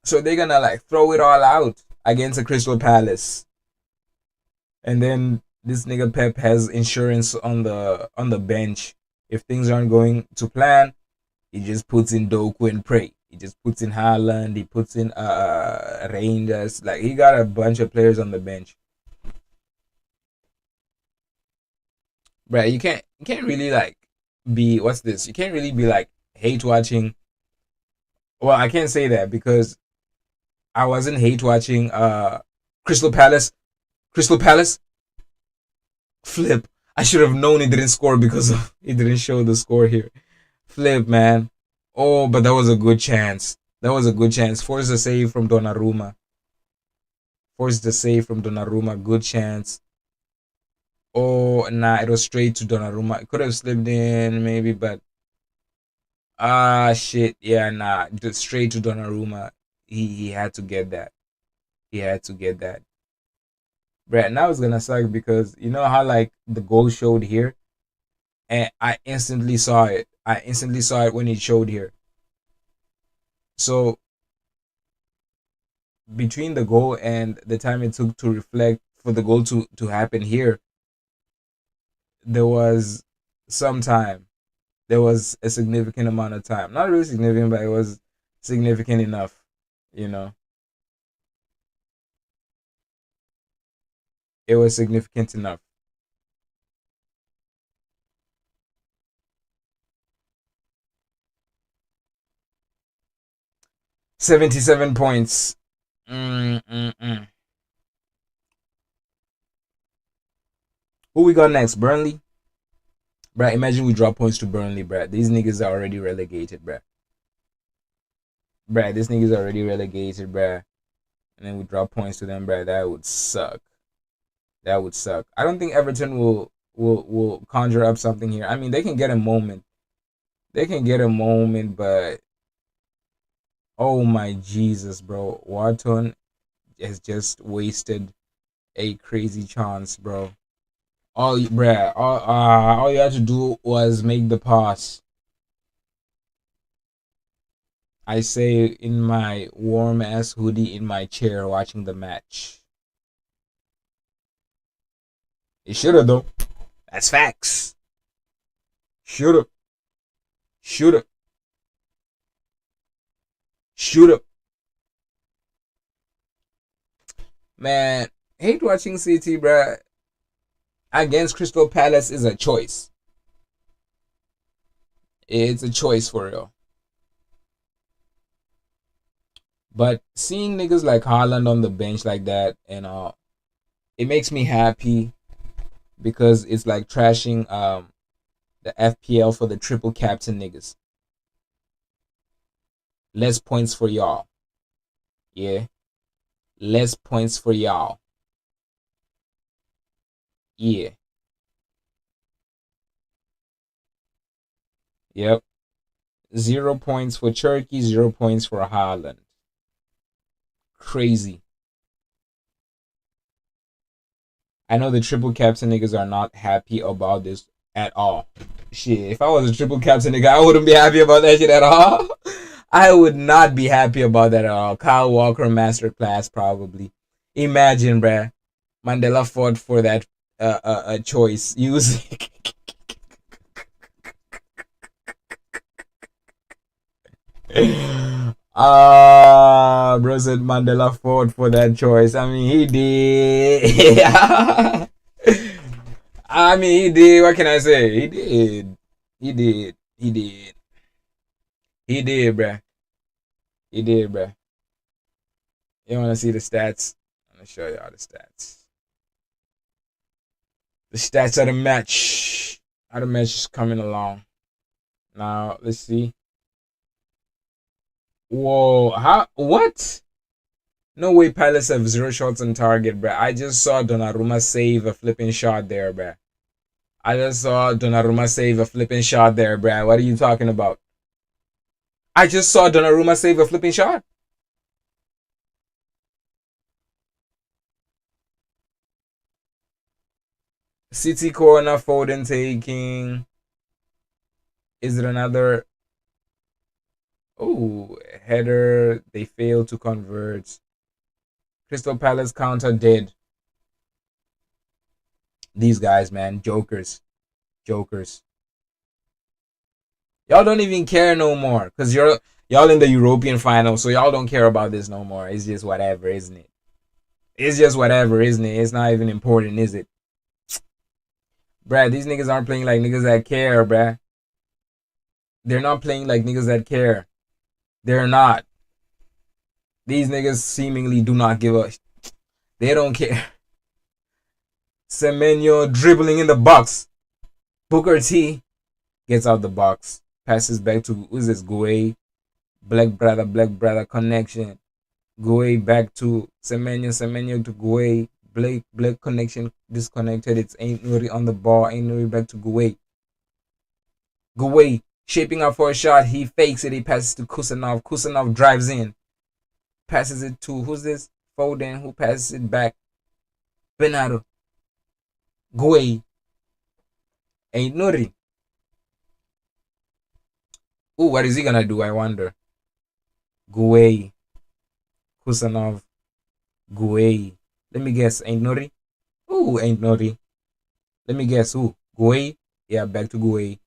So they're gonna like throw it all out against a Crystal Palace. And then this nigga Pep has insurance on the bench. If things aren't going to plan, he just puts in Doku and pray. He just puts in Haaland. He puts in Rangers. Like, he got a bunch of players on the bench. Bruh, you can't really like be, what's this? You can't really be like hate watching. Well, I can't say that because I wasn't hate watching Crystal Palace. Flip. I should have known he didn't score because it didn't show the score here. Flip, man. Oh, but that was a good chance. Forced the save from Donnarumma. Good chance. Oh, nah, it was straight to Donnarumma. It could have slipped in, maybe, but... shit. Yeah, nah. Straight to Donnarumma. He had to get that. Bruh, now it's gonna suck because you know how like the goal showed here? And I instantly saw it. When it showed here. So between the goal and the time it took to reflect for the goal to happen here, there was some time. There was a significant amount of time. Not really significant, but it was significant enough, you know. It was significant enough. $77 points. Who we got next? Burnley? Bruh, imagine we drop points to Burnley, bruh. These niggas are already relegated, bruh. This nigga's already relegated, bruh. And then we drop points to them, bruh. That would suck. I don't think Everton will conjure up something here. I mean, they can get a moment. But oh my Jesus, bro. Wharton has just wasted a crazy chance, bro. All you had to do was make the pass. I say in my warm ass hoodie in my chair watching the match. It should have though. That's facts. Should have. Man, hate watching City, bruh, against Crystal Palace is a choice. It's a choice for real. But seeing niggas like Haaland on the bench like that, and it makes me happy because it's like trashing the FPL for the triple captain niggas. Less points for y'all. Yeah. Less points for y'all. Yeah. Yep. 0 points for Turkey, 0 points for Haaland. Crazy. I know the triple captain niggas are not happy about this at all. Shit, if I was a triple captain nigga, I wouldn't be happy about that shit at all. I would not be happy about that at all. Kyle Walker masterclass probably. Imagine, bruh. Mandela fought for that choice. Using bro said Mandela fought for that choice. I mean, he did. I mean, he did. What can I say? He did. He did. He did. He did, bruh. He did, bruh. You want to see the stats? I'm going to show y'all the stats. The stats of the match. How the match is coming along. Now, let's see. Whoa. How? What? No way Palace have 0 shots on target, bruh. I just saw Donnarumma save a flipping shot there, bruh. I just saw Donnarumma save a flipping shot there, bruh. What are you talking about? I just saw Donnarumma save a flipping shot. City corner, Foden taking. Is it another? Oh, header. They failed to convert. Crystal Palace counter dead. These guys, man, jokers. Jokers. Y'all don't even care no more because y'all in the European final, so y'all don't care about this no more. It's just whatever, isn't it? It's just whatever, isn't it? It's not even important, is it? Bruh, these niggas aren't playing like niggas that care, bruh. They're not playing like niggas that care. They're not. These niggas seemingly do not give a. They don't care. Semenyo dribbling in the box. Booker T gets out the box. Passes back to, who's this? Gouet. Black brother connection. Gouet back to Semenyo to Gouet. Black connection disconnected. It's Ain't Nuri on the ball. Ain't Nuri back to Gouet. Gouet shaping up for a shot. He fakes it. He passes to Kusanov. Kusanov drives in. Passes it to, who's this? Foden, who passes it back. Bernardo. Gouet. Ain't Nuri. Ooh, what is he gonna do? I wonder. Gouet. Kusanov. Gouet. Let me guess. Ain't Nuri? Ooh, Ain't Nuri. Let me guess. Who? Gouet? Yeah, back to Gouet.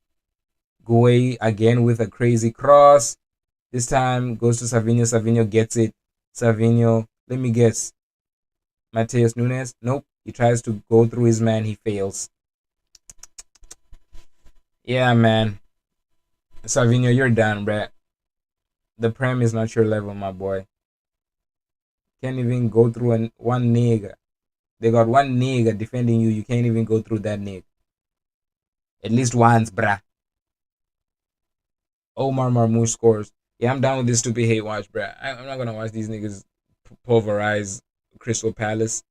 Gouet again with a crazy cross. This time goes to Savinho. Savinho gets it. Savinho. Let me guess. Mateus Nunes? Nope. He tries to go through his man. He fails. Yeah, man. Savinho, you're done, bruh. The Prem is not your level, my boy. Can't even go through one nigga. They got one nigga defending you. You can't even go through that nigga. At least once, bruh. Omar Marmoush scores. Yeah, I'm down with this stupid hate watch, bruh. I'm not gonna watch these niggas pulverize Crystal Palace.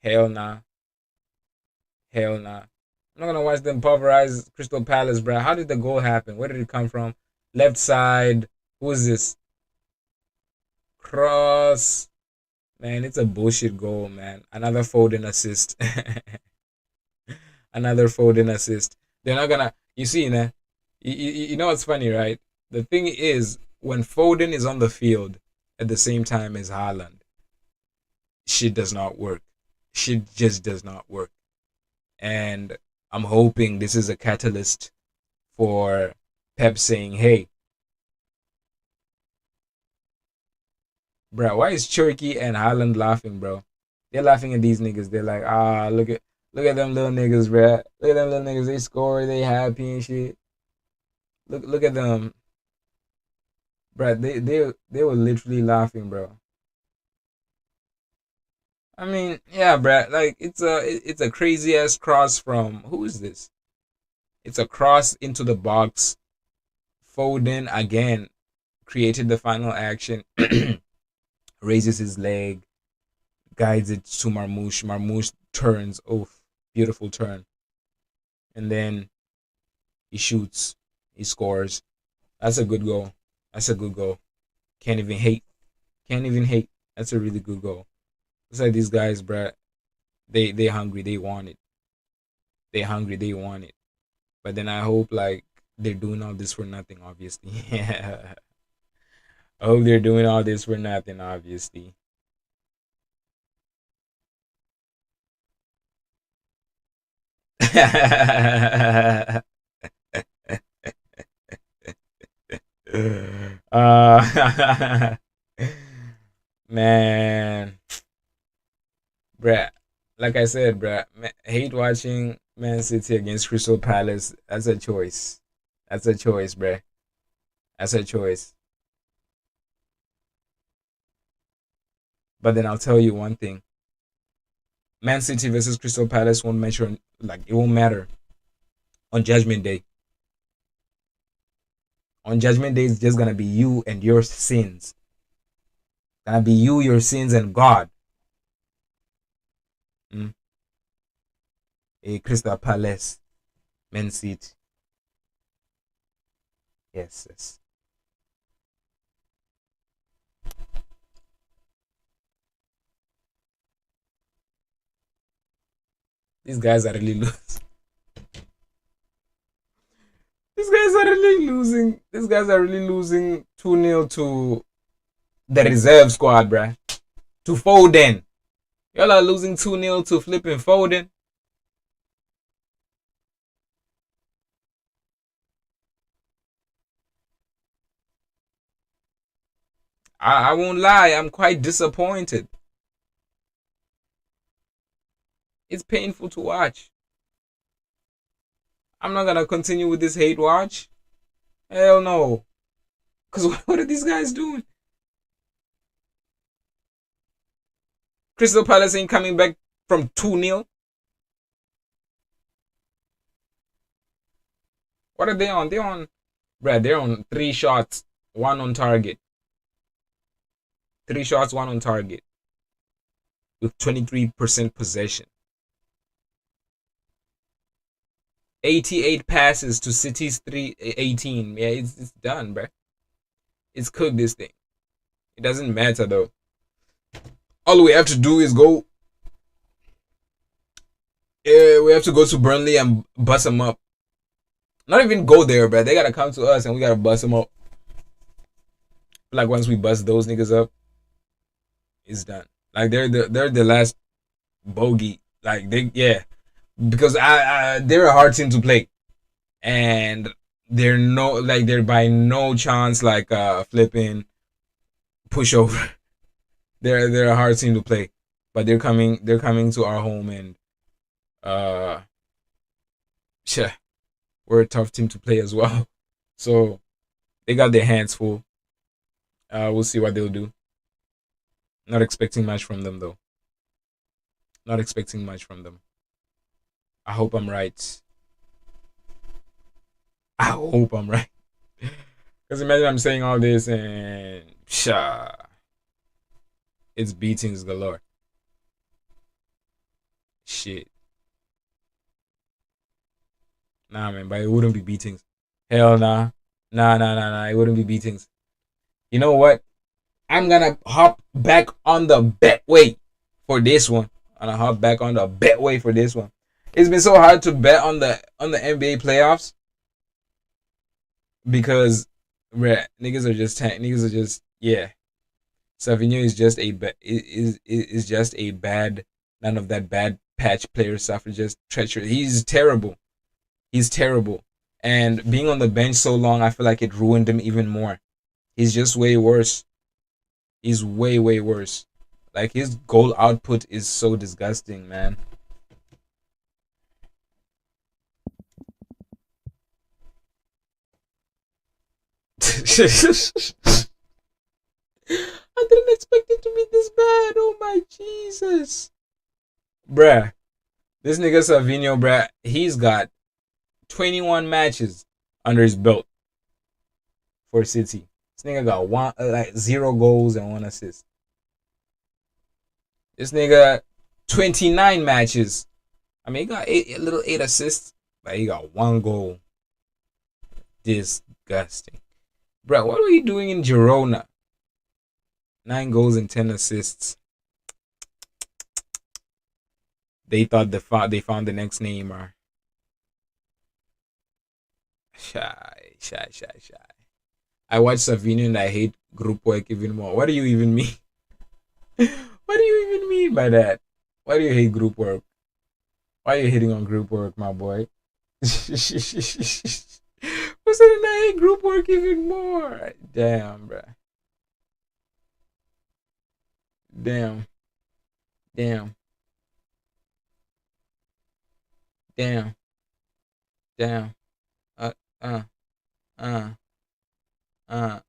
Hell nah. Hell nah. I'm not gonna watch them pulverize Crystal Palace, bruh. How did the goal happen? Where did it come from? Left side. Who is this? Cross. Man, it's a bullshit goal, man. Another Foden assist. Another Foden assist. They're not gonna. You see, man. You know what's funny, right? The thing is, when Foden is on the field at the same time as Haaland, shit does not work. Shit just does not work. And I'm hoping this is a catalyst for Pep saying, hey, bro, why is Cherokee and Haaland laughing, bro? They're laughing at these niggas. They're like, look at them little niggas, bruh. Look at them little niggas. They score. They happy and shit. Look at them, bruh. They were literally laughing, bro. I mean, yeah, bruh. Like it's a crazy ass cross from who is this? It's a cross into the box. Foden again created the final action. Raises his leg, guides it to Marmoush. Marmoush turns. Oh, beautiful turn. And then he shoots. He scores. That's a good goal. That's a good goal. Can't even hate. Can't even hate. That's a really good goal. It's like these guys, bruh. They hungry. They want it. They hungry. They want it. But then I hope like they're doing all this for nothing. Obviously. I hope they're doing all this for nothing. Obviously. Man, bruh. Like I said, bruh, hate watching Man City against Crystal Palace. That's a choice. That's a choice, bruh. That's a choice. But then I'll tell you one thing: Man City versus Crystal Palace won't matter. Like it won't matter on Judgment Day. On Judgment Day, it's just gonna be you and your sins. Gonna be you, your sins, and God. Mm? A Crystal Palace, Man City. Yes, yes. These guys are really losing. These guys are really losing. These guys are really losing 2-0 to the reserve squad, bruh. To Foden. Y'all are losing 2-0 to flipping Foden. I won't lie, I'm quite disappointed. It's painful to watch. I'm not gonna continue with this hate watch. Hell no. Because what are these guys doing? Crystal Palace ain't coming back from 2-0. What are they on? They're on 3 shots, 1 on target. 3 shots, 1 on target. With 23% possession. 88 passes to City's 18. Yeah, it's done, bruh. It's cooked, this thing. It doesn't matter, though. All we have to do is go. We have to go to Burnley and bust them up. Not even go there, bruh. They gotta come to us and we gotta bust them up. Like, once we bust those niggas up, it's done. Like, they're the last bogey. Like, because they're a hard team to play, and they're by no chance like flipping pushover. They're a hard team to play, but they're coming to our home, and we're a tough team to play as well. So they got their hands full. We'll see what they'll do. Not expecting much from them, though. Not expecting much from them. I hope I'm right. I hope I'm right. Because imagine I'm saying all this and it's beatings galore. Shit. Nah, man, but it wouldn't be beatings. Hell nah. Nah. It wouldn't be beatings. You know what? I'm gonna hop back on the betway for this one. I'm gonna hop back on the betway for this one. It's been so hard to bet on the NBA playoffs because niggas are just yeah. Savinho is just is just a bad, none of that bad patch player stuff. Is just treacherous. He's terrible. He's terrible. And being on the bench so long, I feel like it ruined him even more. He's just way worse. He's way worse. Like his goal output is so disgusting, man. I didn't expect it to be this bad. Oh my Jesus. Bruh. This nigga Savinho, bruh, he's got 21 matches under his belt for City. This nigga got 0 goals and 1 assist. This nigga 29 matches. I mean, he got 8 assists, but he got 1 goal. Disgusting. Bruh, what were you doing in Girona? 9 goals and 10 assists. They thought they found the next Neymar. Shy. I watch Savinho and I hate group work even more. What do you even mean? What do you even mean by that? Why do you hate group work? Why are you hating on group work, my boy? Who said I hate group work even more? Damn, bruh. Damn. I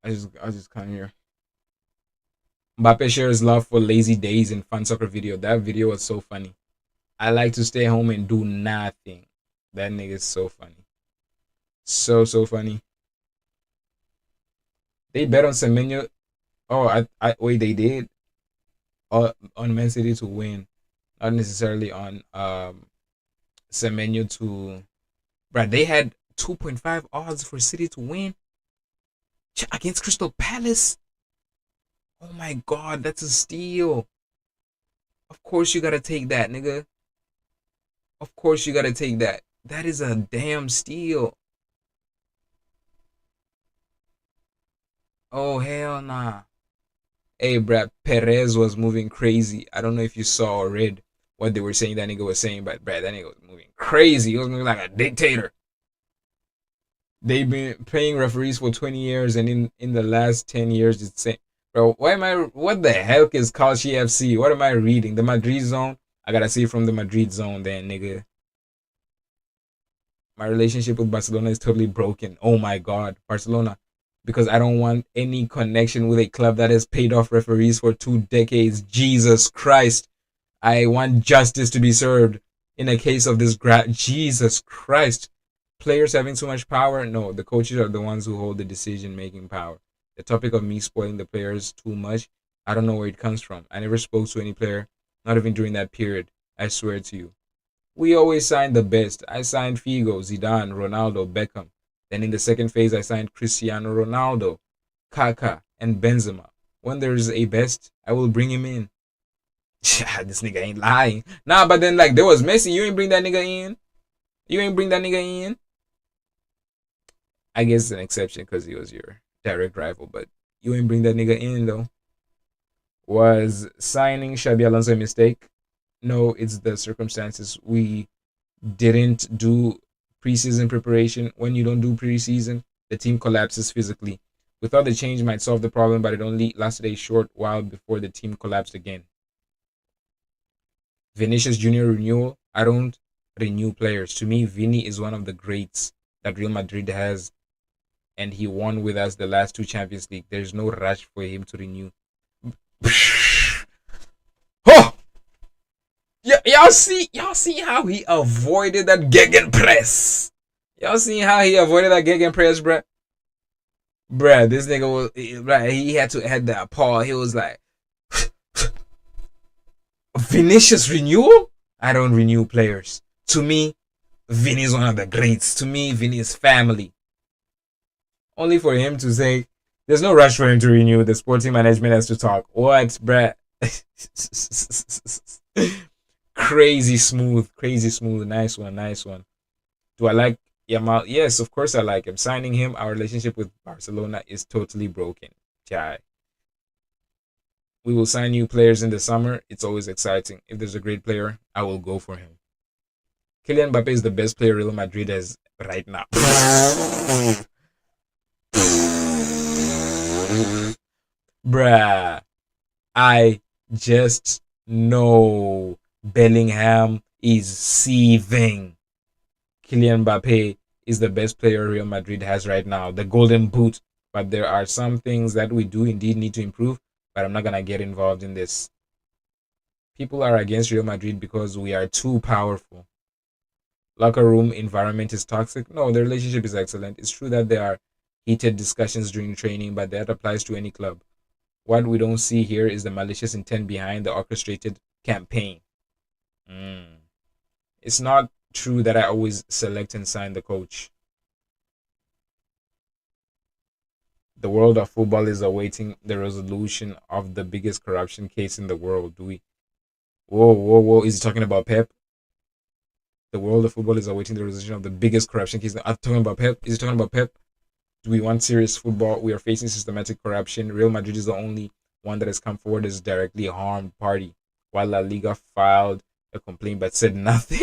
just can't hear. Mbappe shares love for lazy days in fun soccer video. That video was so funny. I like to stay home and do nothing. That nigga is so funny. So funny. They bet on Semenyo. Oh, I wait, they did. On Man City to win, not necessarily on Semenyo to. Bruh, they had 2.5 odds for City to win against Crystal Palace. Oh my God, that's a steal. Of course you gotta take that, nigga. Of course you gotta take that. That is a damn steal. Oh hell nah. Hey, bruh, Perez was moving crazy. I don't know if you saw or read what they were saying that nigga was saying, but bruh, that nigga was moving crazy. He was moving like a dictator. They've been paying referees for 20 years, and in the last 10 years, it's saying, bro, what the hell is Calci FC? What am I reading? The Madrid zone? I gotta see from the Madrid zone then, nigga. My relationship with Barcelona is totally broken. Oh my God, Barcelona. Because I don't want any connection with a club that has paid off referees for 2 decades. Jesus Christ. I want justice to be served in a case of this. Jesus Christ. Players having too much power? No, the coaches are the ones who hold the decision-making power. The topic of me spoiling the players too much, I don't know where it comes from. I never spoke to any player, not even during that period. I swear to you. We always signed the best. I signed Figo, Zidane, Ronaldo, Beckham. Then in the second phase, I signed Cristiano Ronaldo, Kaká, and Benzema. When there's a best, I will bring him in. This nigga ain't lying. Nah, but then like there was Messi. You ain't bring that nigga in. I guess it's an exception because he was your direct rival, but you ain't bring that nigga in though. Was signing Xabi Alonso a mistake? No, it's the circumstances. We didn't do preseason preparation. When you don't do preseason, the team collapses physically. We thought the change might solve the problem, but it only lasted a short while before the team collapsed again. Vinicius Junior renewal. I don't renew players. To me, Vini is one of the greats that Real Madrid has, and he won with us the last 2 Champions League. There's no rush for him to renew. Oh! Y'all see how he avoided that gegenpress. Y'all see how he avoided that gegenpress, bruh? Bruh, this nigga was, bruh, he had to add that paw. He was like, Vinicius renewal? I don't renew players. To me, Vini is one of the greats. To me, Vini is family. Only for him to say, there's no rush for him to renew. The sporting management has to talk. What, bruh? Crazy smooth. Nice one. Do I like Yamal? Yes, of course I like him. Signing him, our relationship with Barcelona is totally broken. Chai. We will sign new players in the summer. It's always exciting. If there's a great player, I will go for him. Kylian Mbappe is the best player Real Madrid has right now. Bruh. I just know Bellingham is seething. Kylian Mbappe is the best player Real Madrid has right now, the golden boot. But there are some things that we do indeed need to improve, but I'm not going to get involved in this. People are against Real Madrid because we are too powerful. Locker room environment is toxic. No, the relationship is excellent. It's true that there are heated discussions during training, but that applies to any club. What we don't see here is the malicious intent behind the orchestrated campaign. It's not true that I always select and sign the coach. The world of football is awaiting the resolution of the biggest corruption case in the world. Do we? Whoa, whoa, whoa! Is he talking about Pep? The world of football is awaiting the resolution of the biggest corruption case. I'm talking about Pep. Is he talking about Pep? Do we want serious football? We are facing systematic corruption. Real Madrid is the only one that has come forward as directly harmed party, while La Liga filed a complaint but said nothing.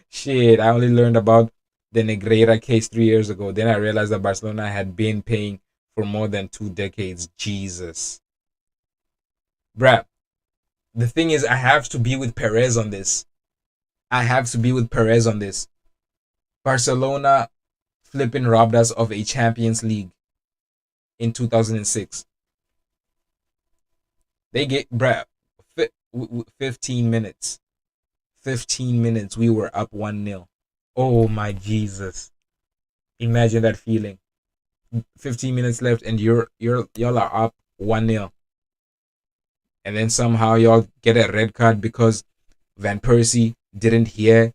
Shit, I only learned about the Negreira case 3 years ago. Then I realized that Barcelona had been paying for more than 2 decades. Jesus. Bruh, the thing is, I have to be with Perez on this. Barcelona flipping robbed us of a Champions League in 2006. They get, bruh, 15 minutes. 15 minutes, we were up 1-0. Oh my Jesus. Imagine that feeling. 15 minutes left and y'all are up 1-0. And then somehow y'all get a red card because Van Persie didn't hear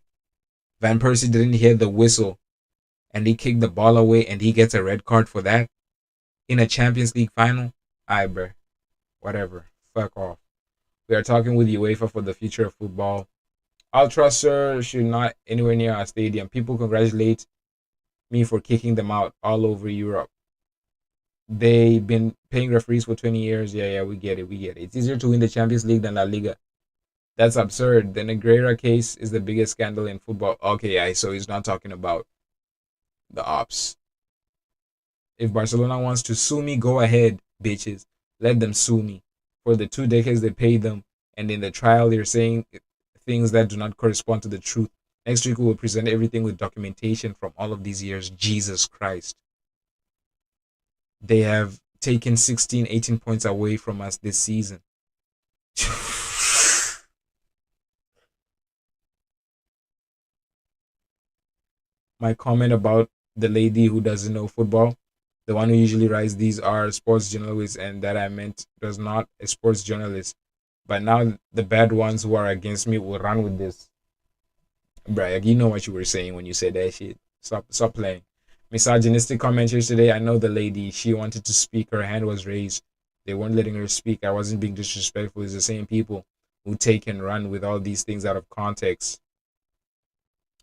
the whistle and he kicked the ball away and he gets a red card for that in a Champions League final. Aight, bruh. Whatever. Fuck off. We are talking with UEFA for the future of football. Ultra Sir should not anywhere near our stadium. People congratulate me for kicking them out all over Europe. They've been paying referees for 20 years. Yeah, we get it. It's easier to win the Champions League than La Liga. That's absurd. The Negreira case is the biggest scandal in football. Okay, so he's not talking about the ops. If Barcelona wants to sue me, go ahead, bitches. Let them sue me. For the 2 decades they paid them, and in the trial they're saying things that do not correspond to the truth. Next week we will present everything with documentation from all of these years. Jesus Christ. They have taken 16, 18 points away from us this season. My comment about the lady who doesn't know football, the one who usually writes these are sports journalists, and that I meant was not a sports journalist. But now the bad ones who are against me will run with this. Bruh, you know what you were saying when you said that shit. Stop playing. Misogynistic comments yesterday. I know the lady. She wanted to speak. Her hand was raised. They weren't letting her speak. I wasn't being disrespectful. It's the same people who take and run with all these things out of context.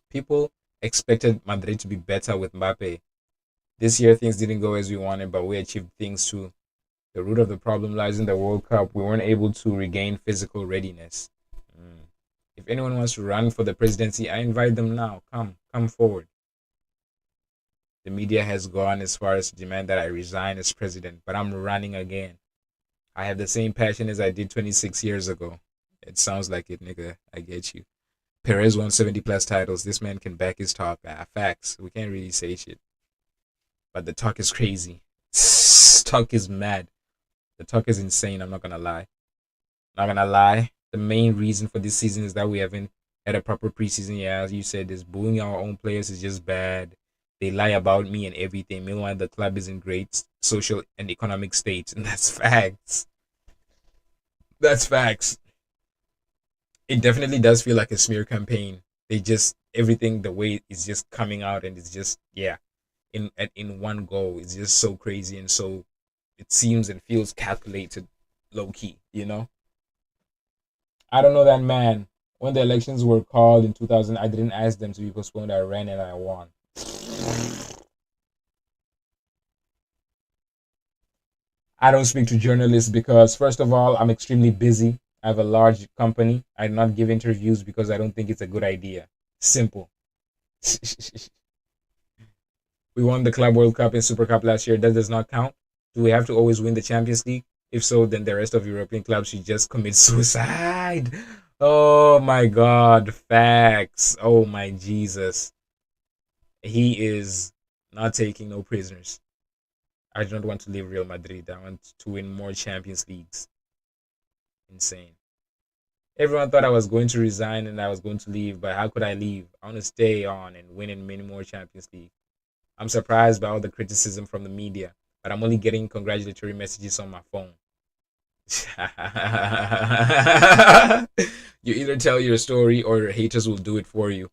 People expected Madrid to be better with Mbappe. This year things didn't go as we wanted, but we achieved things too. The root of the problem lies in the World Cup. We weren't able to regain physical readiness. If anyone wants to run for the presidency, I invite them now. Come forward. The media has gone as far as to demand that I resign as president, but I'm running again. I have the same passion as I did 26 years ago. It sounds like it, nigga. I get you. Perez won 70 plus titles. This man can back his talk. Facts. We can't really say shit. But the talk is crazy. Talk is mad. The talk is insane. I'm not gonna lie. The main reason for this season is that we haven't had a proper preseason. Yeah, as you said, this booing our own players is just bad. They lie about me and everything. Meanwhile, the club is in great social and economic state. And that's facts. It definitely does feel like a smear campaign. They just, everything, the way it's just coming out and it's just, yeah, in one go. It's just so crazy and so, it seems and feels calculated, low key, you know? I don't know that man. When the elections were called in 2000, I didn't ask them to be postponed. I ran and I won. I don't speak to journalists because, first of all, I'm extremely busy. I have a large company. I do not give interviews because I don't think it's a good idea. Simple. We won the Club World Cup and Super Cup last year. That does not count. Do we have to always win the Champions League? If so, then the rest of European clubs should just commit suicide. Oh my God, facts. Oh my Jesus. He is not taking no prisoners. I don't want to leave Real Madrid. I want to win more Champions Leagues. Insane. Everyone thought I was going to resign and I was going to leave, but how could I leave? I want to stay on and win in many more Champions League. I'm surprised by all the criticism from the media, but I'm only getting congratulatory messages on my phone. You either tell your story or your haters will do it for you.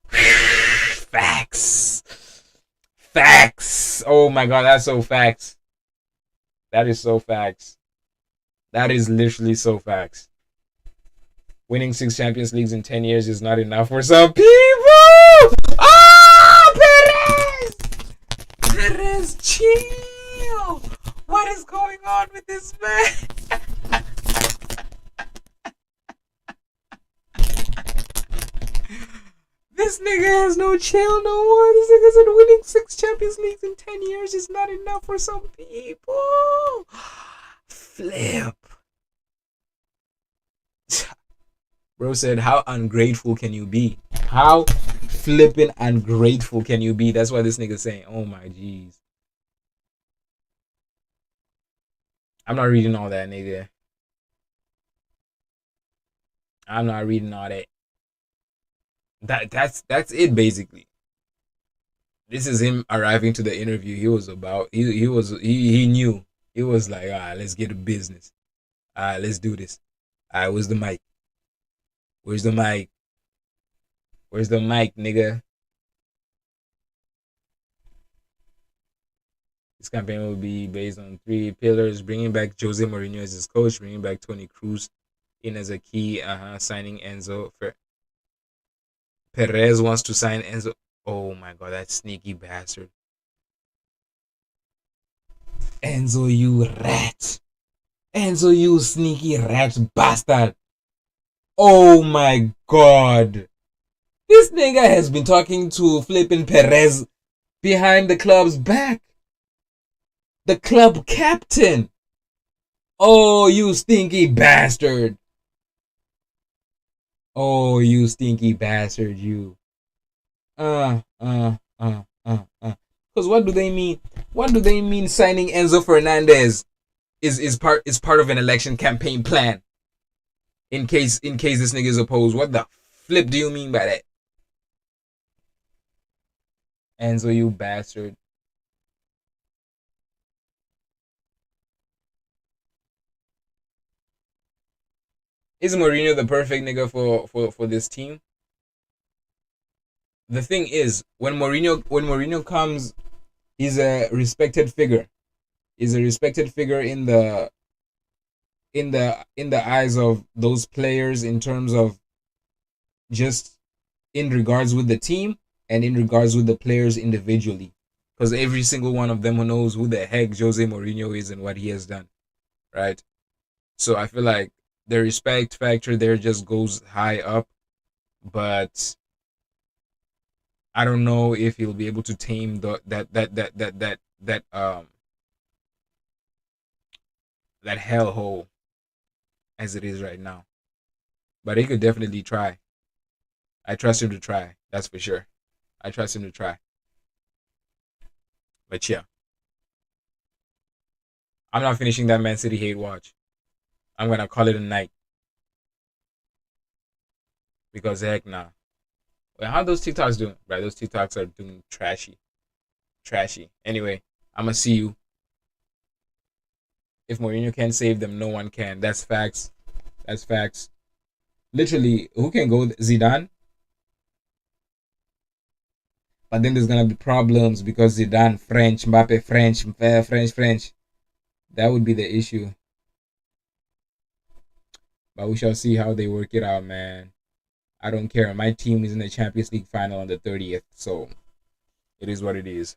Facts. Facts. Oh my God, that's so facts. That is so facts. That is literally so facts. Winning 6 Champions Leagues in 10 years is not enough for some people. Oh, Perez! Perez, chill. What is going on with this man? This nigga has no chill no more. This nigga said winning 6 Champions Leagues in 10 years is not enough for some people. Flip. Bro said, how ungrateful can you be? How flipping ungrateful can you be? That's what this nigga's saying. Oh my jeez. I'm not reading all that, nigga. I'm not reading all that. That's it basically. This is him arriving to the interview. He was about he knew. He was like, alright, let's get to business. Alright, let's do this. Alright, where's the mic? Where's the mic? Where's the mic, nigga? This campaign will be based on 3 pillars: bringing back Jose Mourinho as his coach, bringing back Toni Kroos in as a key, signing Enzo. Perez wants to sign Enzo. Oh my God, that sneaky bastard. Enzo, you rat. Enzo, you sneaky rat bastard. Oh my God. This nigga has been talking to flipping Perez behind the club's back. The club captain. Oh, you stinky bastard. Oh, you stinky bastard, you. Because what do they mean? What do they mean signing Enzo Fernandez is part of an election campaign plan? In case this nigga is opposed. What the flip do you mean by that? Enzo, you bastard. Is Mourinho the perfect nigga for this team? The thing is, when Mourinho comes, he's a respected figure. He's a respected figure in the eyes of those players, in terms of just in regards with the team and in regards with the players individually, because every single one of them knows who the heck Jose Mourinho is and what he has done, right? So I feel like the respect factor there just goes high up, but I don't know if he'll be able to tame that hellhole as it is right now. But he could definitely try. I trust him to try. That's for sure. I trust him to try. But yeah, I'm not finishing that Man City hate watch. I'm gonna call it a night, because heck nah. Well, how those TikToks doing? Right, those TikToks are doing trashy. Anyway, I'm gonna see you. If Mourinho can't save them, no one can. That's facts. That's facts. Literally, who can go? Zidane. But then there's gonna be problems because Zidane French, Mbappe French. That would be the issue. But we shall see how they work it out, man. I don't care. My team is in the Champions League final on the 30th, so it is what it is.